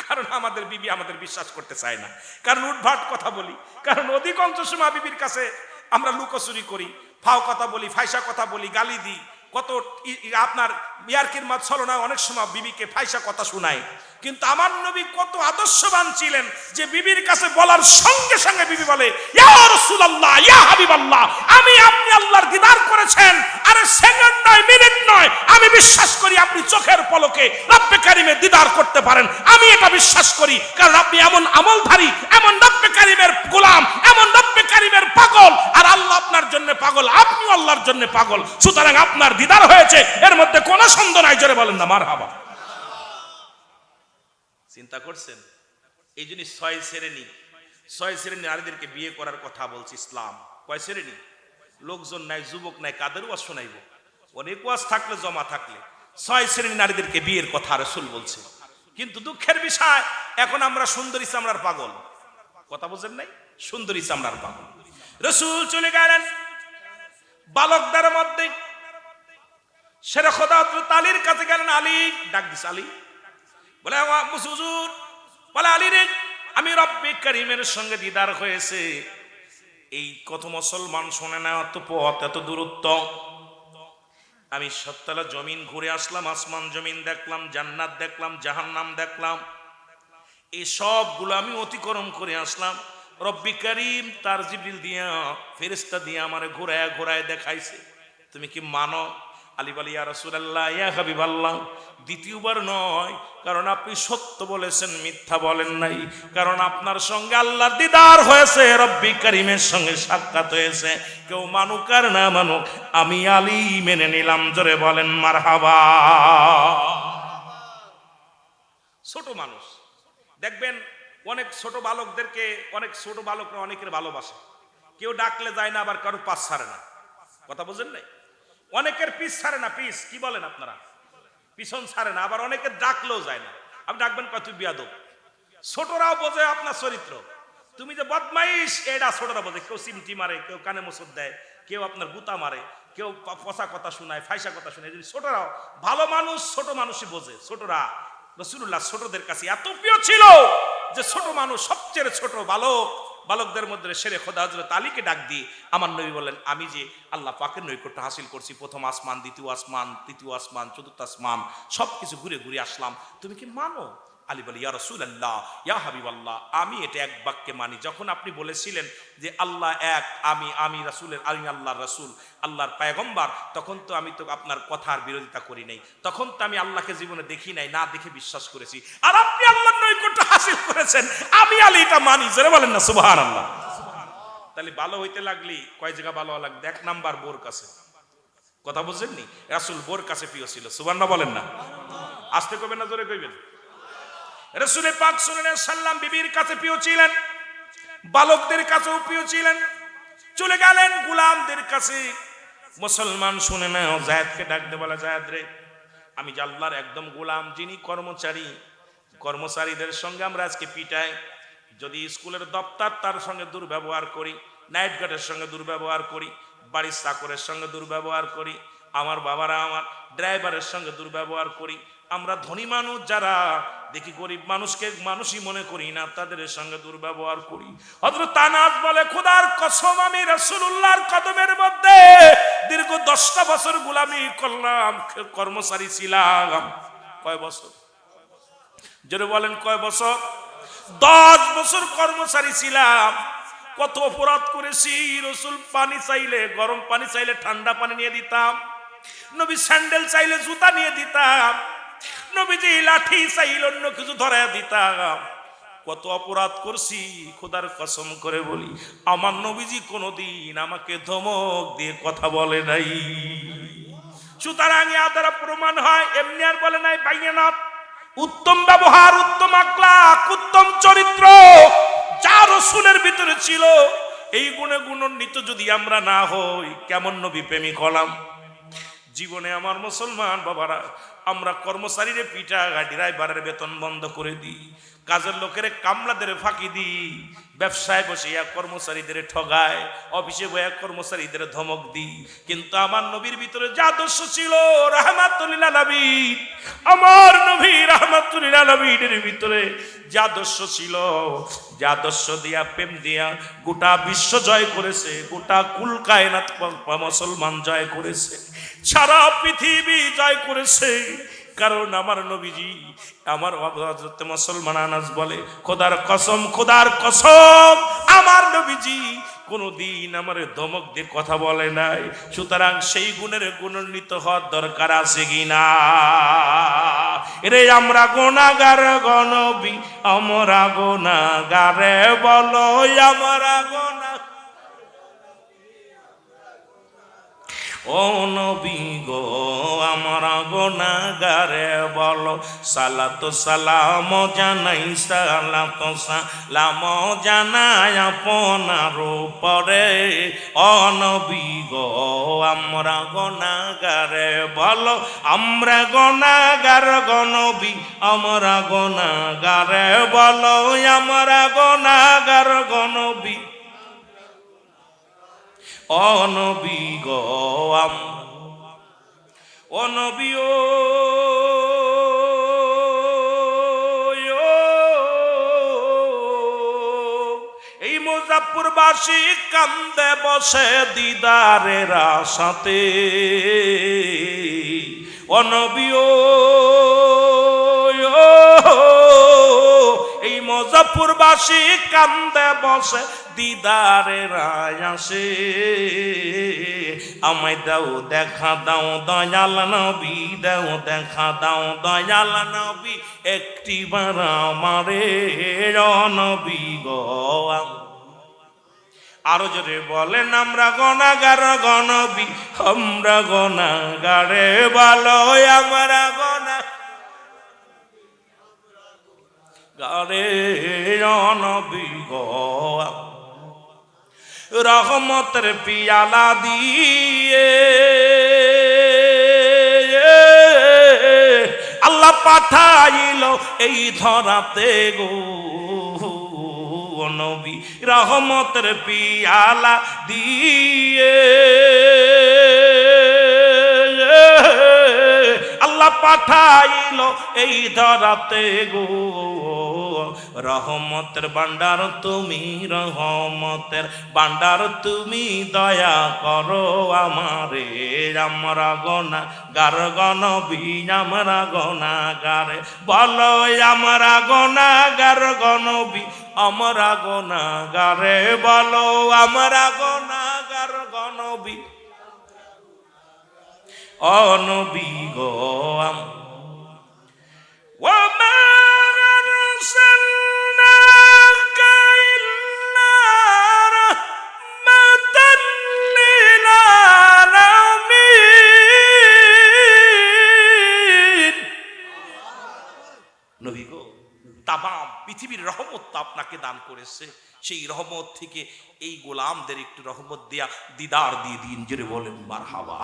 কারণ আমাদের বিবি আমাদের বিশ্বাস করতে চায় না, কারণ উদ্ভাট কথা বলি, কারণ অধিকাংশ সময় বিবির কাছে আমরা লুকোচুরি করি, ফাও কথা বলি, ফাইসা কথা বলি, গালি দিই, কত আপনার ইয়ারকির মাছ ছলনা, অনেক সময় বিবিকে ফাইসা কথা শোনায়। কিন্তু আমার নবী কত আদর্শবান ছিলেন যে বিবির কাছে বলার সঙ্গে সঙ্গে বিবি বলে ইয়া রাসূলুল্লাহ ইয়া হাবিবাল্লাহ আমি আপনি আল্লাহর দিদার করেছেন, আরে সেকেন্ড নয় মিনিট নয়, আমি বিশ্বাস করি আপনি চোখের পলকে রব্বে কারীমের দিদার করতে পারেন, আমি এটা বিশ্বাস করি, কারণ আপনি এমন আমলধারী, এমন রব্বে কারীমের গোলাম, এমন রব্বে কারীমের পাগল, আর আল্লাহ আপনার জন্য পাগল, আপনিও আল্লাহর জন্য পাগল, সুতরাং আপনার দিদার হয়েছে, এর মধ্যে কোনো সন্দেহ নাই। জোরে বলেন না মারহাবা। চিন্তা করছেন? এই জন্য ছয় শ্রেণী নারীদেরকে বিয়ে করার কথা বলছে ইসলাম। কয় শ্রেণী? লোকজন নাই, যুবক নাই, কাদের ওয়াজ শোনাইব? অনেক ওয়াজ থাকলে জমা থাকলে ছয় শ্রেণী নারীদেরকে বিয়ের কথা রাসূল বলছে। কিন্তু দুঃখের বিষয় এখন আমরা সুন্দরী চামড়ার পাগল, কথা বুঝেন নাই? সুন্দরী চামড়ার পাগল। রাসূল চলে গেলেন বালকদের মধ্যে, শেরে খোদা হযরত আলীর কাছে গেলেন, আলী ডাক দিস, আলী বলে হুজুর, বলে আলী রে আমি রব্বে কারীমের সঙ্গে দিদার হয়েছে, এই কত মুসলমান শোনে না, এত পথ এত দূরত্ব, আমি সত্তলা জমিন ঘুরে আসলাম, আসমান জমিন দেখলাম, জান্নাত দেখলাম, জাহান্নাম দেখলাম, এই সবগুলো আমি অতিক্রম করে আসলাম, রব্বে কারীম তার জিবরিল দিয়া ফেরেশতা দিয়া আমারে ঘোরায় ঘোরায় দেখাইছে, তুমি কি মানো? আলী বলে ইয়া রাসূলুল্লাহ ইয়া হাবিবাল্লাহ দ্বিতীয়বার নয়, কারণ আপনি সত্য বলেছেন, মিথ্যা বলেন নাই, কারণ আপনার সঙ্গে আল্লাহর দিদার হয়েছে, রব্বে কারীমের সঙ্গে সাক্ষাৎ হয়েছে, কেউ মানুক আর না মানুক আমি আলী মেনে নিলাম। জোরে বলেন মারহাবা। ছোট মানুষ দেখবেন অনেক ছোট বালকদেরকে, অনেক ছোট বালকরা অনেকের ভালোবাসে, কেউ ডাকলে যায় না, আবার কারো পাশ ছাড়ে না, কথা বুঝেন নাই? অনেকের পিছ ছাড়ে না, পিছ কি বলেন আপনারা, পিছন ছাড়ে না, আবার অনেকের ডাকলেও যায় না। আপনি ডাকবেন কত বিয়াদব, ছোটরাও বোঝে আপনার চরিত্র। তুমি যে বদমাইশ এটা ছোটরা বোঝে। কেউ সিমটি মারে, কেউ কানে মোসর দেয়, কেউ আপনার গুতা মারে, কেউ পচা কথা শোনায়, ফাইসা কথা শোনায়। ছোটরাও ভালো মানুষ ছোট মানুষই বোঝে। ছোটরা রাসূলুল্লাহ ছোটদের কাছে এত প্রিয় ছিল যে ছোট মানুষ সবচেয়ে ছোট বালকদের মধ্যে শেরে খোদা হযরত আলীকে ডাক দিয়ে আমার নবী বললেন, আমি যে আল্লাহ পাকের নৈকট্য হাসিল করছি, প্রথম আসমান, দ্বিতীয় আসমান, তৃতীয় আসমান, চতুর্থ আসমান, সবকিছু ঘুরে ঘুরে আসলাম, তুমি কি মানো? আলী বলে, ইয়া রাসূলুল্লাহ, ইয়া হাবিবাল্লাহ, আমি এটা এক বাক্যে মানি। যখন আপনি বলেছিলেন যে আল্লাহ এক, আমি রাসূলের, আমি আল্লাহর রাসূল, আল্লাহর পয়গম্বর, তখন তো আমি তো আপনার কথার বিরোধিতা করি নাই, তখন তো আমি আল্লাহকে জীবনে দেখি নাই, না দেখে বিশ্বাস করেছি। আর আপনি আল্লাহর নৈকট্য হাসিল করেছেন, আমি আলী এটা মানি। জোরে বলেন না সুবহানাল্লাহ। তাহলে ভালো হইতে লাগলি কয় জায়গা ভালো লাগবে? এক নাম্বার বোর কাছে। কথা বুঝছেননি? রাসূল বোর কাছে প্রিয় ছিল। সুবহানাল্লাহ বলেন না। আস্তে কইবেন না জোরে কইবেন? রাসূল পাক সাল্লাল্লাহু আলাইহি সাল্লাম বিবির কাছে প্রিয় ছিলেন, বালকদের কাছেও প্রিয় ছিলেন। চলে গেলেন গোলামদের কাছে। মুসলমান শুনে না, যায়েদকে ডাক দে, বলে, যায়েদ রে, আমি যে আল্লাহর একদম গোলাম, যিনি কর্মচারীদের সঙ্গে আমরা আজকে পিটাই, যদি স্কুলের দপ্তর তার সঙ্গে দুর্ব্যবহার করি, নাইট গার্ডের সঙ্গে দুর্ব্যবহার করি, বাড়ির চাকরের সঙ্গে দুর্ব্যবহার করি, আমার বাবারা আমার ড্রাইভারের সঙ্গে দুর্ব্যবহার করি, আমরা ধনী মানুষ যারা দেখি গরিব মানুষকে মানুষই মনে করি না, তাদের সঙ্গে দুর্ব্যবহার করি। হযরত আনাস বলে, খোদার কসম, আমি রাসূলুল্লাহর কদমের মধ্যে দীর্ঘ 10টা বছর গোলামি করলাম, কর্মচারী ছিলাম। কয় বছর? জোরে বলেন, কয় বছর? 10 বছর কর্মচারী ছিলাম। কত অপরাধ করেছি। রাসূল পানি চাইলে, গরম পানি চাইলে ঠান্ডা পানি নিয়ে দিতাম, নবী স্যান্ডেল চাইলে জুতা নিয়ে দিতাম, নবীজি লাঠি চাইলে অন্য কিছু ধরায় দিতাম। কত অপরাধ করছি, খোদার কসম করে বলি, আমার নবীজি কোনোদিন আমাকে ধমক দিয়ে কথা বলে নাই। সুতরাং এর দ্বারা প্রমাণ হয়, এমনি আর বলে নাই বাইনাত, উত্তম ব্যবহার, উত্তম আখলাক, উত্তম চরিত্র যা রাসূলের ভিতরে ছিল, এই গুণে গুণান্বিত যদি আমরা না হই, কেমন নবী প্রেমিক হলাম? জীবনে আমার মুসলমান বাবারা, আমরা কর্মচারীরে পিটা, ড্রাইভারের বেতন বন্ধ করে দিই, কাজের লোকের কামলাদের ফাঁকি দিই, ব্যবসায় বসে কর্মচারীদের ঠগায়, অফিসে বসে কর্মচারীদের ধমক দিই। কিন্তু আমার নবীর ভিতরে যে আদর্শ ছিল, রাহমাতুল লিল আলামিন, আমার নবী রাহমাতুল লিল আলামিনের ভিতরে যে আদর্শ ছিল, যে আদর্শ দিয়া, প্রেম দিয়া গোটা বিশ্ব জয় করেছে, গোটা কুল কায়নাত মুসলমান জয় করেছে, সারা পৃথিবী জয় করেছে। কারণ আমার নবীজি, আমার হযরত মুসলমান আনাস বলে, খোদার কসম, খোদার কসম, আমার নবীজি কোনদিন আমার ধমক দিয়ে কথা বলে নাই। সুতরাং সেই গুণের গুণান্বিত হওয়ার দরকার আছে কিনা? রে আমরা গুনাহগার গো নবী, আমরা গুনাহগারে বলো, আমরা গুনাহ, ও নবী গো আমরা গুনাহগারে বলো, সালাত সালাম জানাই, সালাত সালাম জানাই আপনার উপরে, ও নবী গো আমরা গুনাহগারে বলো, আমরা গুনাহগার গো নবী, আমরা গুনাহগারে বলো, আমরা গুনাহগার গো নবী, ও নবী গো ও নবী, ও এই মুজাফফরবাসী কান্দে বসে দিদারের আশাতে, ও নবী, ও এই মুজাফফরবাসী কান্দে বসে দিদারের আয়াসে, আমায় দাও দেখা দাও দয়াল নবী, দাও দেখা দাও দয়াল নবী, একটিবার আমারে নবী গো। আরো জোরে বলেন, আমরা গুনাহগার গো নবী, আমরা গুনাহগারে বলো, আমরা গুনাহগারে নবী গো। রহমতের পিয়ালা দিয়ে আল্লাহ পাঠাইল এই ধরাতে গো নবী রহমতের পিয়ালা দিয়ে আল্লাহ পাঠাইল এই ধরাতে গো রহমতের ভান্ডার তুমি, রহমতের ভান্ডার তুমি, দয়া করো আমারে। আমরা গুনাহগার গো নবী, আমরা গুনাহগার, বলো আমরা গুনাহগার গো নবী, আমরা গুনাহগারে, বলো আমরা গুনাহগার গো নবী। ও নবী গো নবী গো তামাম পৃথিবীর রহমত তো আপনাকে দান করেছে, সেই রহমত থেকে এই গোলামদের একটু রহমত দিয়া দিদার দিয়ে দিন। জোরে বলেন মারহাবা,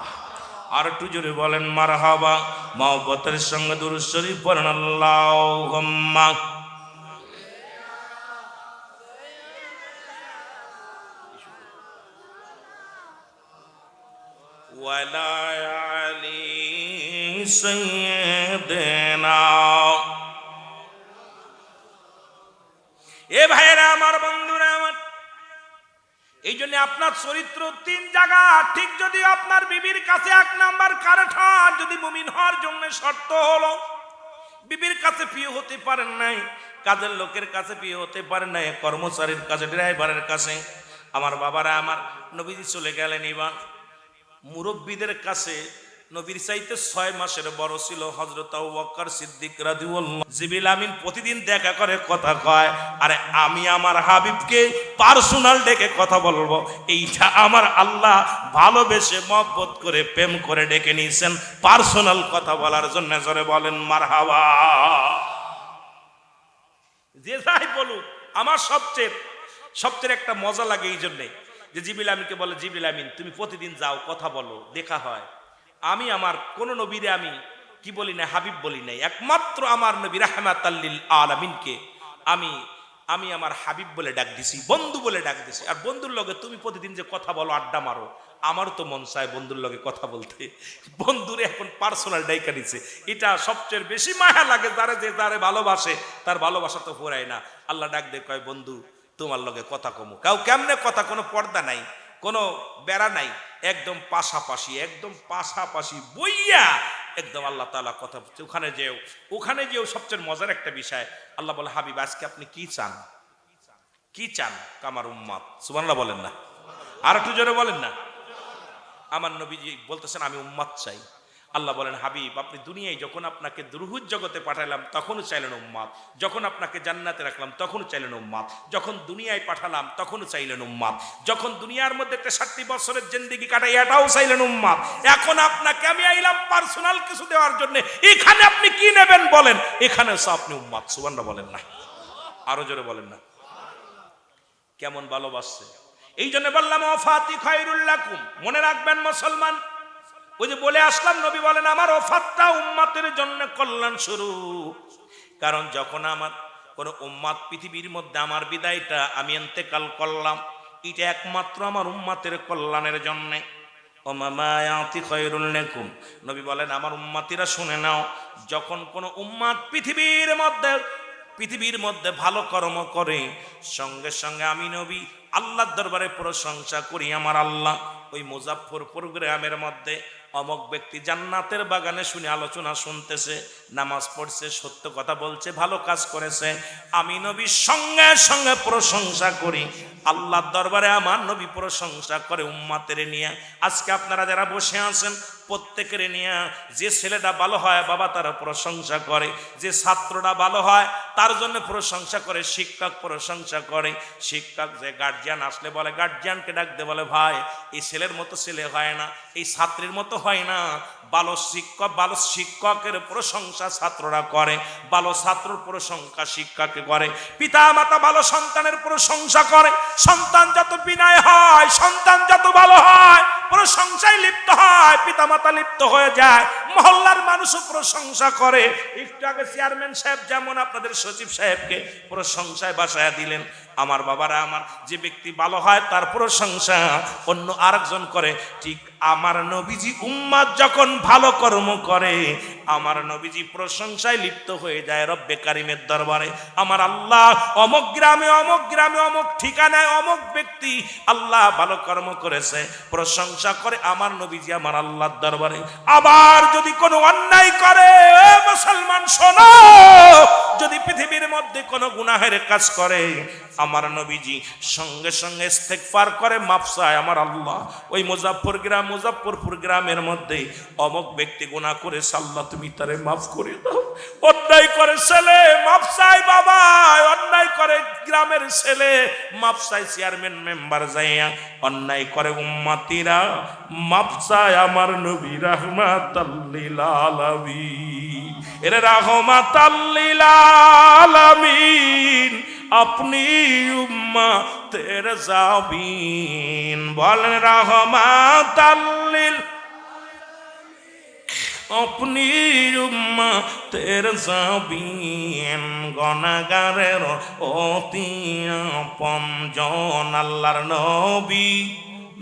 আর একটু জোরে বলেন মারহাবা। মহব্বতের সঙ্গে দুরূদ শরীফ পড়েন আল্লাহুম্মা ওয়ালা আলি সাইয়্যিদিনা। এ ভাইরা আমার, বন্ধুরা আমার, এই জন্য আপনার চরিত্র তিন জায়গা ঠিক যদি আপনার বিবির কাছে এক নাম্বার কারেক্ট হয়, যদি মুমিন হওয়ার জন্য শর্ত হলো বিবির কাছে প্রিয় হতে পারেন নাই, কাজের লোকের কাছে প্রিয় হতে পারেন নাই, কর্মচারীর কাছে, ড্রাইভারের কাছে। আমার বাবারা আমার, নবীজি চলে গেলেন এবার মুরব্বীদের কাছে। নবীর চাইতে 6 মাসের বড় ছিল হযরত আবু বকর সিদ্দিক রাদিয়াল্লাহু। জিবরিল আমিন প্রতিদিন দেখা করে কথা কয়, আরে আমি আমার হাবিবকে পার্সোনাল ডেকে কথা বলবো, এইটা আমার আল্লাহ ভালোবেসে মহব্বত করে প্রেম করে ডেকে নিয়েছেন পার্সোনাল কথা বলার জন্য। জোরে বলেন মারহাবা। যে যাই বলুক, আমার সবচেয়ে একটা মজা লাগে এই জন্যে যে জিবরিল আমিনকে বলে, জিবরিল আমিন তুমি প্রতিদিন যাও, কথা বলো, দেখা হয়। আমি আমার কোন নবীরে আমি কি বলি না, হাবিব বলি নাই, একমাত্র আমার নবী রাহমাতাল লিল আলামিনকে আমি আমার হাবিব বলে ডাক দিছি, বন্ধু বলে ডাক দিছি। আর বন্ধুর লগে তুমি প্রতিদিন যে কথা বলো, আড্ডা মারো, আমারও তো মন চায় বন্ধুর লগে কথা বলতে। বন্ধুরে এখন পার্সোনাল ডাইকা দিছে, এটা সবচেয়ে বেশি মায়া লাগে। যারে ভালোবাসে তার ভালোবাসা তো ফুরায় না। আল্লাহ ডাক দিয়ে কয়, বন্ধু তোমার লগে কথা কমু। কাউ কেমনে কথা, কোনো পর্দা নাই, কোনো বেড়া নাই, একদম পাশাপাশি বইয়া একদম আল্লাহ তাআলা কথা বলছে। ওখানে যেও সবচেয়ে মজার একটা বিষয়, আল্লাহ বলে, হাবিব আজকে আপনি কি চান? আমার উম্মত। সুবহানাল্লাহ বলেন না, আর একটু জোরে বলেন না। আমার নবীজি বলতেছেন আমি উম্মত চাই। আল্লাহ বলেন, হাবিব আপনি দুনিয়ায় যখন আপনাকে দুরুহুদ জগতে পাঠালাম তখনও চাইলেন উম্মত, যখন আপনাকে জান্নাতে রাখলাম তখনও চাইলেন উম্মত, যখন দুনিয়ায় পাঠালাম তখনও চাইলেন উম্মত, যখন দুনিয়ার মধ্যে 63 বছরের জিন্দেগি কাটাই এটাও চাইলেন উম্মত। এখন আপনাকে আমি আইলাম পার্সোনাল কিছু দেওয়ার জন্য, এখানে আপনি কি নেবেন বলেন, এখানেও আপনি উম্মত। সুবহানাল্লাহ বলেন না, আরো জোরে বলেন না। কেমন ভালোবাসছে, এই জন্য বললাম ওয়াফাতি খায়রুল লাকুম। মনে রাখবেন মুসলমান, ওই যে বলে আসলাম, নবী বলেন আমার ওফাতটা উম্মতের জন্য কল্যাণ স্বরূপ। কারণ যখন আমার কোন উম্মত পৃথিবীর মধ্যে, আমার বিদায়টা আমি ইন্তেকাল করলাম, এটা একমাত্র আমার উম্মতের কল্যাণের জন্য। ওমামায়াতি খায়রুল লাকুম, নবী বলেন আমার উম্মতিরা শুনে নাও, যখন কোন উম্মত পৃথিবীর মধ্যে ভালো কর্ম করে, সঙ্গে সঙ্গে আমি নবী আল্লাহর দরবারে প্রশংসা করি। আমার আল্লাহ ওই মুজাফফরপুর গ্রামের মধ্যে অমক ব্যক্তি জান্নাতের বাগানে শুনে আলোচনা শুনতেছে, নামাজ পড়ছে, সত্য কথা বলছে, ভালো কাজ করেছে, আমি নবী সঙ্গে সঙ্গে প্রশংসা করি। আল্লাহর দরবারে আমার নবী প্রশংসা করে উম্মতের নিয়ে। আজকে আপনারা যারা বসে আছেন প্রত্যেকের নিয়ে, যে ছেলেটা ভালো হয় বাবা তারা প্রশংসা করে, যে ছাত্রটা ভালো হয় তার জন্য প্রশংসা করে, শিক্ষক প্রশংসা করে, শিক্ষক যে গার্জিয়ান আসলে বলে, গার্জিয়ানকে ডাকতে বলে, ভাই এই ছেলের মতো ছেলে হয় না, এই ছাত্রীর মতো হয় না। ভালো শিক্ষকের প্রশংসা ছাত্ররা করে, ভালো ছাত্রর প্রশংসা শিক্ষককে করে, পিতা মাতা ভালো সন্তানের প্রশংসা করে। সন্তান যত বিনয় হয়, সন্তান যত ভালো হয়, প্রশংসায় লিপ্ত হয়, পিতা মাতা লিপ্ত হয়ে যায়, মহল্লার মানুষও প্রশংসা করে। একটু আগে চেয়ারম্যান সাহেব যেমন আপনাদের সচিব সাহেবকে প্রশংসায় বাসায় দিলেন, আমার বাবারা, আমার যে ব্যক্তি ভালো হয় তার প্রশংসা অন্য আরেকজন করে। ঠিক আমার নবীজি উম্মাত যখন ভালো কর্ম করে, আমার নবীজি প্রশংসায় লিপ্ত হয়ে যায় রব্বে কারিমের দরবারে। আমার আল্লাহ অমুক গ্রামে অমুক গ্রামে অমুক ঠিকানায় অমুক ব্যক্তি আল্লাহ ভালো কর্ম করেছে, প্রশংসা করে আমার নবীজি আমার আল্লাহর দরবারে। আবার যদি কোনো অন্যায় করে, মুসলমান শোনো, যদি পৃথিবীর মধ্যে কোনো গুনাহের কাজ করে, আমার নবীজি সঙ্গে সঙ্গে ইস্তেগফার করে মাফ চায় আমার আল্লাহ। ওই মুজাফফরপুর গ্রামের মধ্যে অমুক ব্যক্তি গুনাহ করেছে, আল্লাহ তুমি তারে মাফ করে দাও। অন্যায় করে ছেলে মাফ চায় বাবা, অন্যায় করে গ্রামের ছেলে মাফ চায় চেয়ারম্যান মেম্বার যাইয়া, অন্যায় করে উম্মতিরা মাফ চায় আমার নবী রাহমাতাল লিল আলামিন। এর রাহমাতাল লিল আলামিন, আপনি উম্মতের জাবিন। বলেন রাহমাতাল লিল, আপনি উম্মতের জাবিন। গুনাহগারের অতি আপনজন আল্লাহর নবী,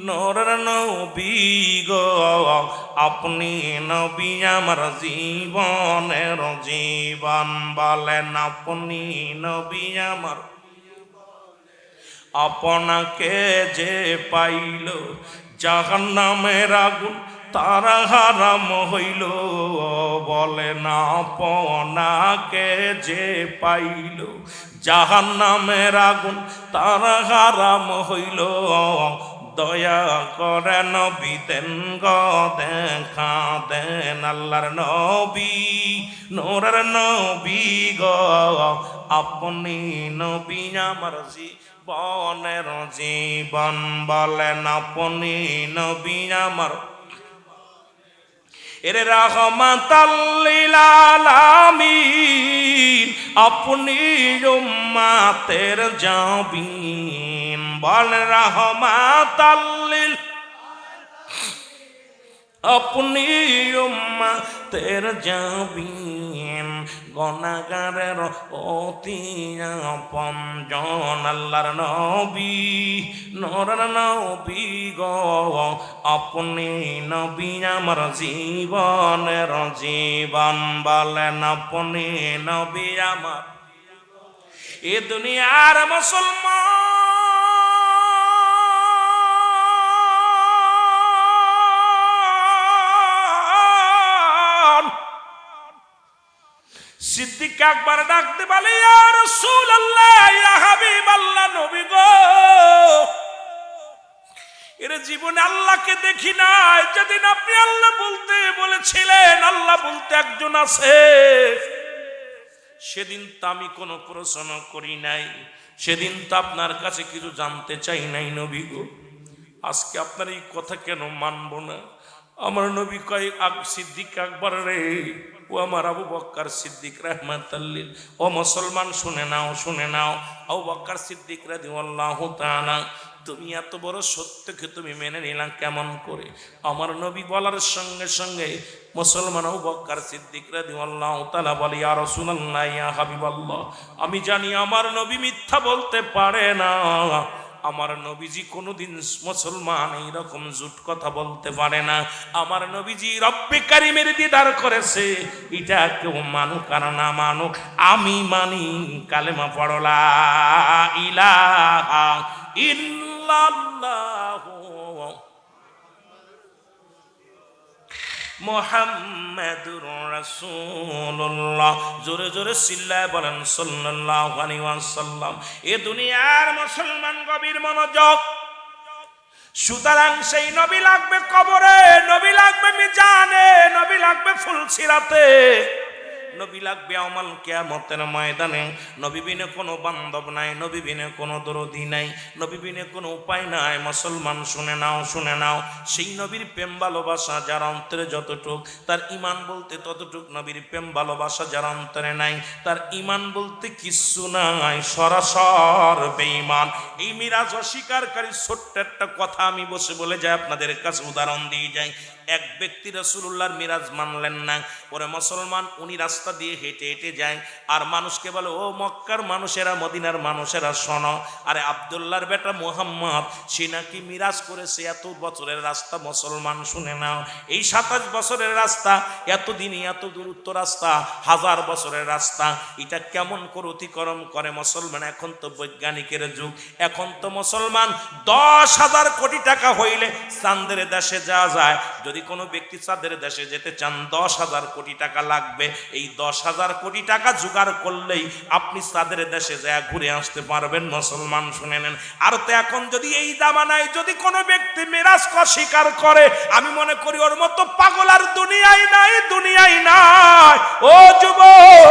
নূরের নবী গো, আপনি নবী আমার জীবনের জীবন। বলেন আপনি নবী আমার, আপনাকে যে পাইল জাহান্নামের আগুন তারা হারাম হইল। বলেন আপনাকে যে পাইল জাহান্নামের আগুন তারা হারাম হইল। দয়া করে নবী দেন গো দেখা দেন, আল্লাহর নবী নূরের নবী গো, আপনি নবী আমার জীবনের জীবন। বলেন আপনি নবী আমার, এর রাহমাতাল লিল আলামিন, আপনি উম্মতের জাবিন। বলেন রাহমাতাল লিল, আপনি উম্মতের জাবিন। গুনাহগারের অতি আপনজন আল্লাহর নবী, নূরের নবী গো, আপনি নবী আমার জীবনের জীবন। বলেন আপনি নবী আমার। এ দুনিয়ার মুসলমান সিদ্দিক আকবর ডাকতে বলে, ইয়া রাসূলুল্লাহ, ইয়া হাবিবাল্লাহ, নবী গো, এর জীবনে আল্লাহকে দেখি নাই। যেদিন আপনি আল্লাহ বলতে বলেছিলেন, আল্লাহ বলতে একজন আছে, সেদিন তো আমি কোনো প্রশ্ন করি নাই, সেদিন তো আপনার কাছে কিছু জানতে চাই নাই নবী গো। আজকে আপনার এই কথা কেন মানব না? আমার নবী কয়, সিদ্দিক আকবর রে, ও আমার আবু বকর সিদ্দিক রাহমাতাল লিল, ও মুসলমান শুনে নাও, শুনে নাও। আবু বকর সিদ্দিক রাদিয়াল্লাহু তাআলা, তুমি এত বড় সত্যকে তুমি মেনে নিলা কেমন করে? আমার নবী বলার সঙ্গে সঙ্গে মুসলমান আবু বকর সিদ্দিক রাদিয়াল্লাহু তাআলা বলে, ইয়া রাসূলুল্লাহ, ইয়া হাবিবাল্লাহ, আমি জানি আমার নবী মিথ্যা বলতে পারে না। আমার নবীজি কোনোদিন মুসলমান এইরকম জুট কথা বলতে পারে না। আমার নবীজি রব্বে কারিমের দিদার করেছে, এটা কেউ মানুক আর না মানুক, আমি মানি। কালেমা পড়ো লা ইলাহা ইল্লাল্লাহ মুহাম্মাদুর রাসূলুল্লাহ। জোরে জোরে চিল্লায় বলেন সাল্লাল্লাহু আলাইহি ওয়াসাল্লাম। এ দুনিয়ার মুসলমান গভীর মনোযোগ। সুতরাং সেই নবী লাগবে কবরে, নবী লাগবে মিজানে, নবী লাগবে ফুলসিরাতে, নবী লাগবে আমাল কিয়ামতের ময়দানে। নবী বিনে কোনো বান্ধব নাই, নবী বিনে কোনো দরদি নাই, নবী বিনে কোনো উপায় নাই। মুসলমান শুনে নাও, শুনে নাও, সেই নবীর প্রেম ভালোবাসা যার অন্তরে যতটুক, তার ঈমান বলতে ততটুক। নবীর প্রেম ভালোবাসা যার অন্তরে নাই, তার ঈমান বলতে কিচ্ছু নাই, সরাসর বেঈমান। এই মিরাজ অস্বীকারী ছোট্ট একটা কথা আমি বসে বলে যাই, আপনাদের কাছে উদাহরণ দিয়ে যাই। এক ব্যক্তি রাসূলুল্লাহর মিরাজ মানলেন না। ওরে মুসলমান, উনি রাস্তা দিয়ে হেঁটে হেঁটে যায় আর মানুষকে বলে, ও মক্কার মানুষেরা, মদিনার মানুষেরা শোনো, আরে আব্দুল্লাহর বেটা মুহাম্মদ সে নাকি মিরাজ করেছে, এত বছরের রাস্তা মুসলমান শুনে নাও, এই 27 বছরের রাস্তা, এতদিনই এত দূরত্ব রাস্তা, 1000 বছরের রাস্তা, এটা কেমন করে অতিক্রম করে মুসলমান? এখন তো বৈজ্ঞানিকের যুগ, এখন তো মুসলমান 10,000 কোটি টাকা হইলে চাঁদের দেশে যাওয়া যায়। যদি কোনো ব্যক্তি চাঁদের দেশে যেতে চান 10,000 কোটি টাকা লাগবে। এই 10,000 কোটি টাকা জোগাড় করলেই আপনি চাঁদের দেশে যায় ঘুরে আসতে পারবেন। মুসলমান শুনে নেন। আর তো এখন যদি এই জামানায় যদি কোনো ব্যক্তি মিরাজ স্বীকার করে, আমি মনে করি ওর মতো পাগল আর দুনিয়ায় নাই, দুনিয়ায় নাই। ও যুবক,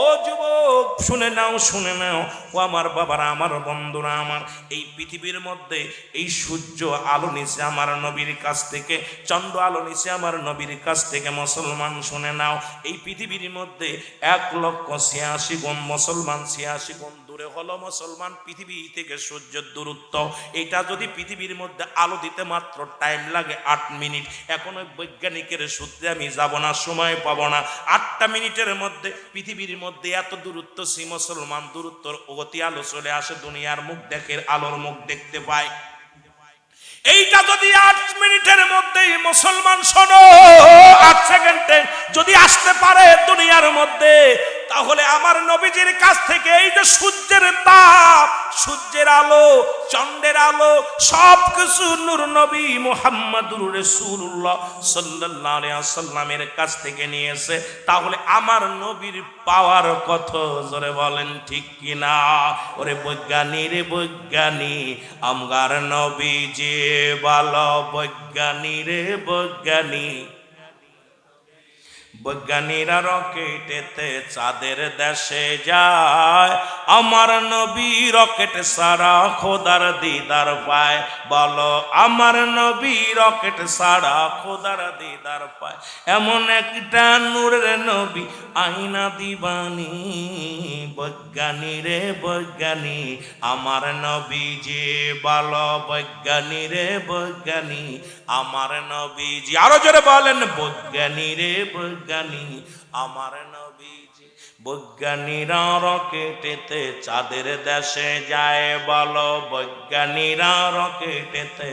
ও যুবক, শুনে নাও, শুনে নাও, ও আমার বাবারা, আমার বন্ধুরা, আমার এই পৃথিবীর মধ্যে এই সূর্য আলো নিছে আমার নবীর কাছ থেকে, চন্দ্র আলো নিছে আমার নবীর কাছ থেকে। মুসলমান শুনে নাও, এই পৃথিবীর মধ্যে 1,86,000 গুণ মুসলমান, 86 গুণ দূরে হলো মুসলমান পৃথিবী থেকে সূর্যের দূরত্ব। এটা যদি পৃথিবীর মধ্যে আলো দিতে মাত্র টাইম লাগে 8 মিনিট। এখন ওই বৈজ্ঞানিকের সূত্রে আমি যাব না, সময় পাবো না। 8টা মিনিটের মধ্যে পৃথিবীর মধ্যে এত দূরত্ব, সি মুসলমান দূরত্বর অতি আলো চলে আসে, দুনিয়ার মুখ দেখে, আলোর মুখ দেখতে পায়। এইটা যদি 8 মিনিটের মধ্যেই মুসলমান শোনো, 8 সেকেন্ডে যদি আসতে পারে দুনিয়ার মধ্যে, তাহলে আমার নবীজির কাছ থেকে এই যে সূর্যের তাপ, সূর্যের আলো, চন্দ্রের আলো, সবকিছু নূর নবী মুহাম্মদুর রাসূলুল্লাহ সাল্লাল্লাহু আলাইহি ওয়াসাল্লামের কাছ থেকে নিয়েছে। তাহলে আমার নবীর পাওয়ার কত, জোরে বলেন ঠিক কিনা? ওরে বৈজ্ঞানী রে বৈজ্ঞানী, আমার নবী যে ভালো বৈজ্ঞানী রে বৈজ্ঞানী, বৈজ্ঞানীরা রকেটেতে চাঁদের দেশে যায়, আমার নবী রকেট ছাড়া খোদার দিদার পায়। বলো, আমার নবী রকেট ছাড়া খোদার দিদার পায়। এমন একটা নূরের নবী, আইনা দিবানি, বৈজ্ঞানী রে বৈজ্ঞানী, আমার নবী যে ভালো বৈজ্ঞানী রে বৈজ্ঞানী, আমার নবীজি। আরো জোরে বলেন, বৈজ্ঞানী রে বৈজ্ঞানী, আমার নবীজি। বৈজ্ঞানীরা রকেটেতে চাঁদের দেশে যায়, বলো, বৈজ্ঞানীরা রকেটেতে,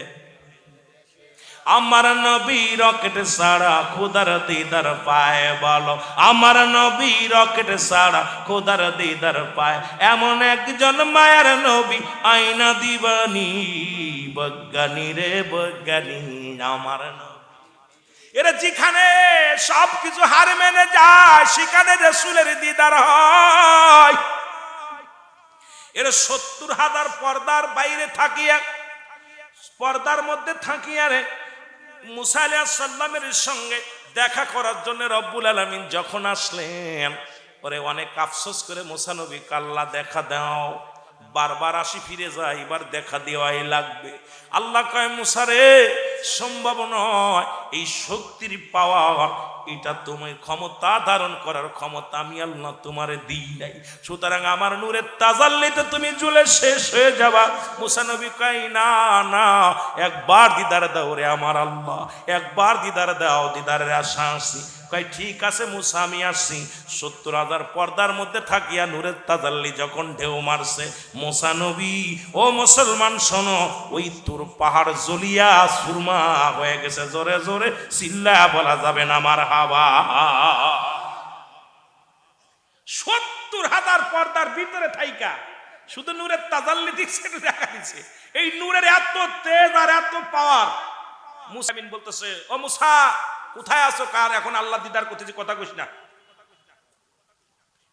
আমার নবী রকেট ছাড়া খোদার দিদার পায়। বলো, আমার নবী রকেট ছাড়া খোদার দিদার পায়। এমন একজন মায়ার নবী, আইনা দিবানি, বৈজ্ঞানী রে বৈজ্ঞানী, আমার নবী। এরা যেখানে সবকিছু হার মেনে যায়, সেখানে রাসূলের দিদার হয়। এরা 70,000 পর্দার বাইরে থাকিয়া, পর্দার মধ্যে থাকিয়া রে মুসা আলাইহিস সালামের সঙ্গে দেখা করার জন্য রব্বুল আলামিন যখন আসলেন, ওরে অনেক আফসোস করে মুসা নবী, আল্লাহ দেখা দাও, বারবার আসি ফিরে যায়, এবার দেখা দেওয়াই লাগবে। আল্লাহ কয়, মুসা রে, সম্ভব নয়, এই শক্তির পাওয়ার, এটা তুমি ক্ষমতা ধারণ করার ক্ষমতা আমি আল্লাহ তোমারে দিই নাই, সুতরাং আমার নূরের তাজাল্লিতে তুমি জ্বলে শেষ হয়ে যাবা। মুসা নবী কয়, না না, একবার দিদার দাও রে আমার আল্লাহ, একবার দিদার দাও, দিদারের আশা আছি। কয়, ঠিক আছে মুসা, আমি আসছি। 70,000 পর্দার মধ্যে থাকিয়া নূরের তাজাল্লি যখন ঢেউ মারছে, মুসা নবী, ও মুসলমান শোনো, ওই তোর পাহাড় জ্বলিয়া সুরমা হয়ে গেছে। জোরে জোরে চিল্লা বলা যাবে না আমার হাওয়া। 70,000 পর্দার ভিতরে থাইকা শুধু নূরের তাজাল্লি দিচ্ছে, দেখা দিচ্ছে। এই নূরের এত তেজ আর এত পাওয়ার। মুসা বিন বলতেছে, ও মুসা, কোথায় আছো? কার এখন আল্লাহ দিদার করতেছি, কথা কইস না।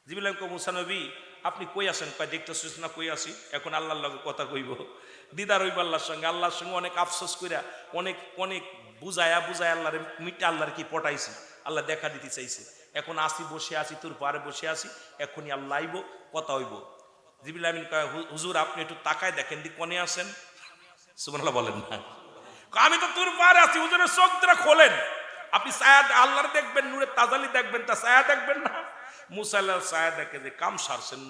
জিবরাইল কয়, মুসা নবী, আপনি কই আছেন? কয়, দেখতেছিস না কই আছি, এখন আল্লাহর লগে কথা কইব, দিদার হইব আল্লাহর সঙ্গে। আল্লাহর সঙ্গে অনেক আফসোস কইরা, অনেক অনেক বুঝায়া আল্লাহর মিটা আল্লাহর কি পটাইছি, আল্লাহ দেখা দিতে চাইছে। এখন আসি, বসে আছি, তোর পারে বসে আছি, এখনই আল্লাহ আইব, কথা হইব। জিবরাইল আমিন কয়, হুজুর আপনি একটু তাকায় দেখেন দি কোনে আছেন। সুবহানাল্লাহ বলেন না। আমি তো তোর পারে আছি, হুজুরের চোখ দুটা খোলেন, আপনি ছায়া আল্লাহর দেখবেন, নূরের তাজাল্লি দেখবেন, তা ছায়া দেখবেন না। মুসা আলাইহিস ছায়া দেখে যে কাম সারছেন,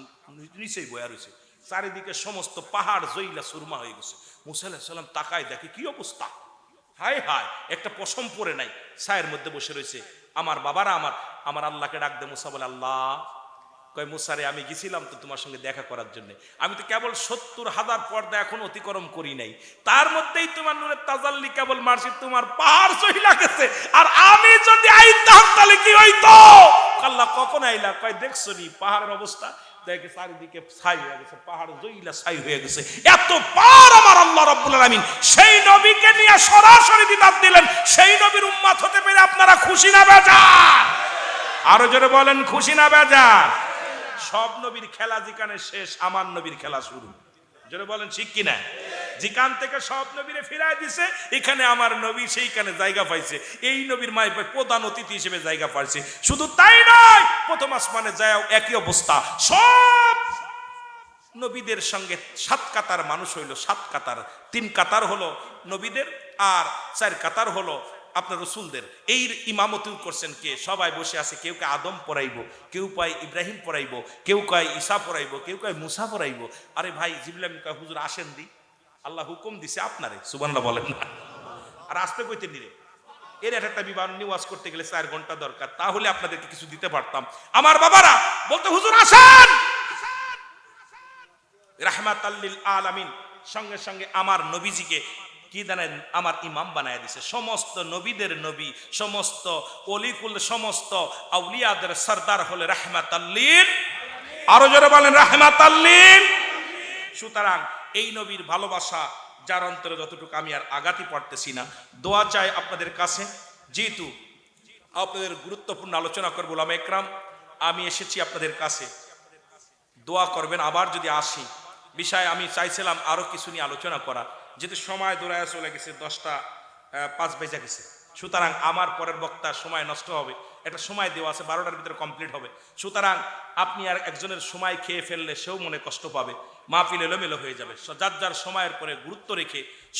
নিচেই বয়া রয়েছে, চারিদিকে সমস্ত পাহাড় জইলা সুরমা হয়ে গেছে। মুসা আলাইহিস সালাম তাকায় দেখে, কি অবস্থা, হাই হাই, একটা পশম পরে নাই, ছায়ের মধ্যে বসে রয়েছে। আমার বাবারা আমার আমার আল্লাহকে ডাক দে। মুসা বলে, আল্লাহ। কয়, মুসারে আমি গেছিলাম তো তোমার সঙ্গে দেখা করার জন্য, আমি তো কেবল ৭০,০০০ পর্দা এখন অতিক্রম করি নাই, তার মধ্যেই তোমার নূরের তাজাল্লি কেবল মার্শিদ তোমার পাহাড় সহিলা গেছে, আর আমি যদি আইতাম তাহলে কি হইতো? আল্লাহ কখন আইলা? কয়, দেখছো নি পাহাড়ের অবস্থা, দেখে চারিদিকে ছাই হয়ে গেছে, পাহাড় জইলা ছাই হয়ে গেছে। এত পার আমার আল্লাহ রাব্বুল আলামিন সেই নবীকে নিয়ে সরাসরি দিদার দিলেন। সেই নবীর উম্মত হতে পেরে আপনারা খুশি না বেজার? আরো জোরে বলেন, খুশি না বেজার? সব নবীর খেলা যেখানে শেষ, আমার নবীর খেলা শুরু। জোরে বলেন ঠিক কিনা? যেখান থেকে সব নবীরে ফিরাই দিছে, এখানে আমার নবী সেইখানে জায়গা পাইছে। এই নবীর মাই প্রধান অতিথি হিসেবে জায়গা পাইছে। শুধু তাই নয়, প্রথম আসমানে যায় একই অবস্থা। সব নবীদের সঙ্গে 7 কাতার মানুষ হইল, 7 কাতার। 3 কাতার হলো নবীদের, আর 4 কাতার হলো আপনার রসুলদের। এই ইমামতি করছেন কে? সবাই বসে আছে। কেউ কে আদম পড়াইব, কেউ কয় ইব্রাহিম পড়াইব, কেউ কয় ঈসা পড়াইব, কেউ কয় মুসা পড়াইব। আরে ভাই, জিবরাইল কয়, হুজুর আসেন দি, আল্লাহ হুকুম দিছে আপনারে। সুবহানাল্লাহ বলেন না? আর আসতে কইতে নিরে, এর একটা বিবরণী ওয়াজ করতে গেলে 4 ঘন্টা দরকার, তাহলে আপনাদেরকে কিছু দিতে পারতাম। আমার বাবারা বলতে, হুজুর আসেন রাহমাতাল লিল আলামিন। সঙ্গে সঙ্গে আমার নবীজিকে কি জানেন, আমার ইমাম বানায় দিছে। সমস্ত নবীদের নবী, সমস্ত অলিকুল, সমস্ত আউলিয়াদের সরদার হলে রাহমাতাল লিল। আরো জোরে বলেন, রাহমাতাল লিল। সুতরাং এই নবীর ভালোবাসা যার অন্তরে, যতটুকু আমি আর আগাতি পড়তেছি না, দোয়া চাই আপনাদের কাছে। যেহেতু আপনাদের গুরুত্বপূর্ণ আলোচনা করবো ওলামা একরাম, আমি এসেছি আপনাদের কাছে, দোয়া করবেন। আবার যদি আসি বিষয়, আমি চাইছিলাম আরো কিছু নিয়ে আলোচনা করা, যেহেতু সময় দৌড়ায় চলে গেছে, 10টা 5 বেজে গেছে। সুতরাং আমার পরের বক্তা সময় নষ্ট হবে, একটা সময় দেওয়া আছে, 12টার ভিতরে কমপ্লিট হবে। সুতরাং আপনি আর একজনের সময় খেয়ে ফেললে সেও মনে কষ্ট পাবে, মাহফিল এলোমেলো হয়ে যাবে। যার যার সময়ের পরে গুরুত্ব রেখে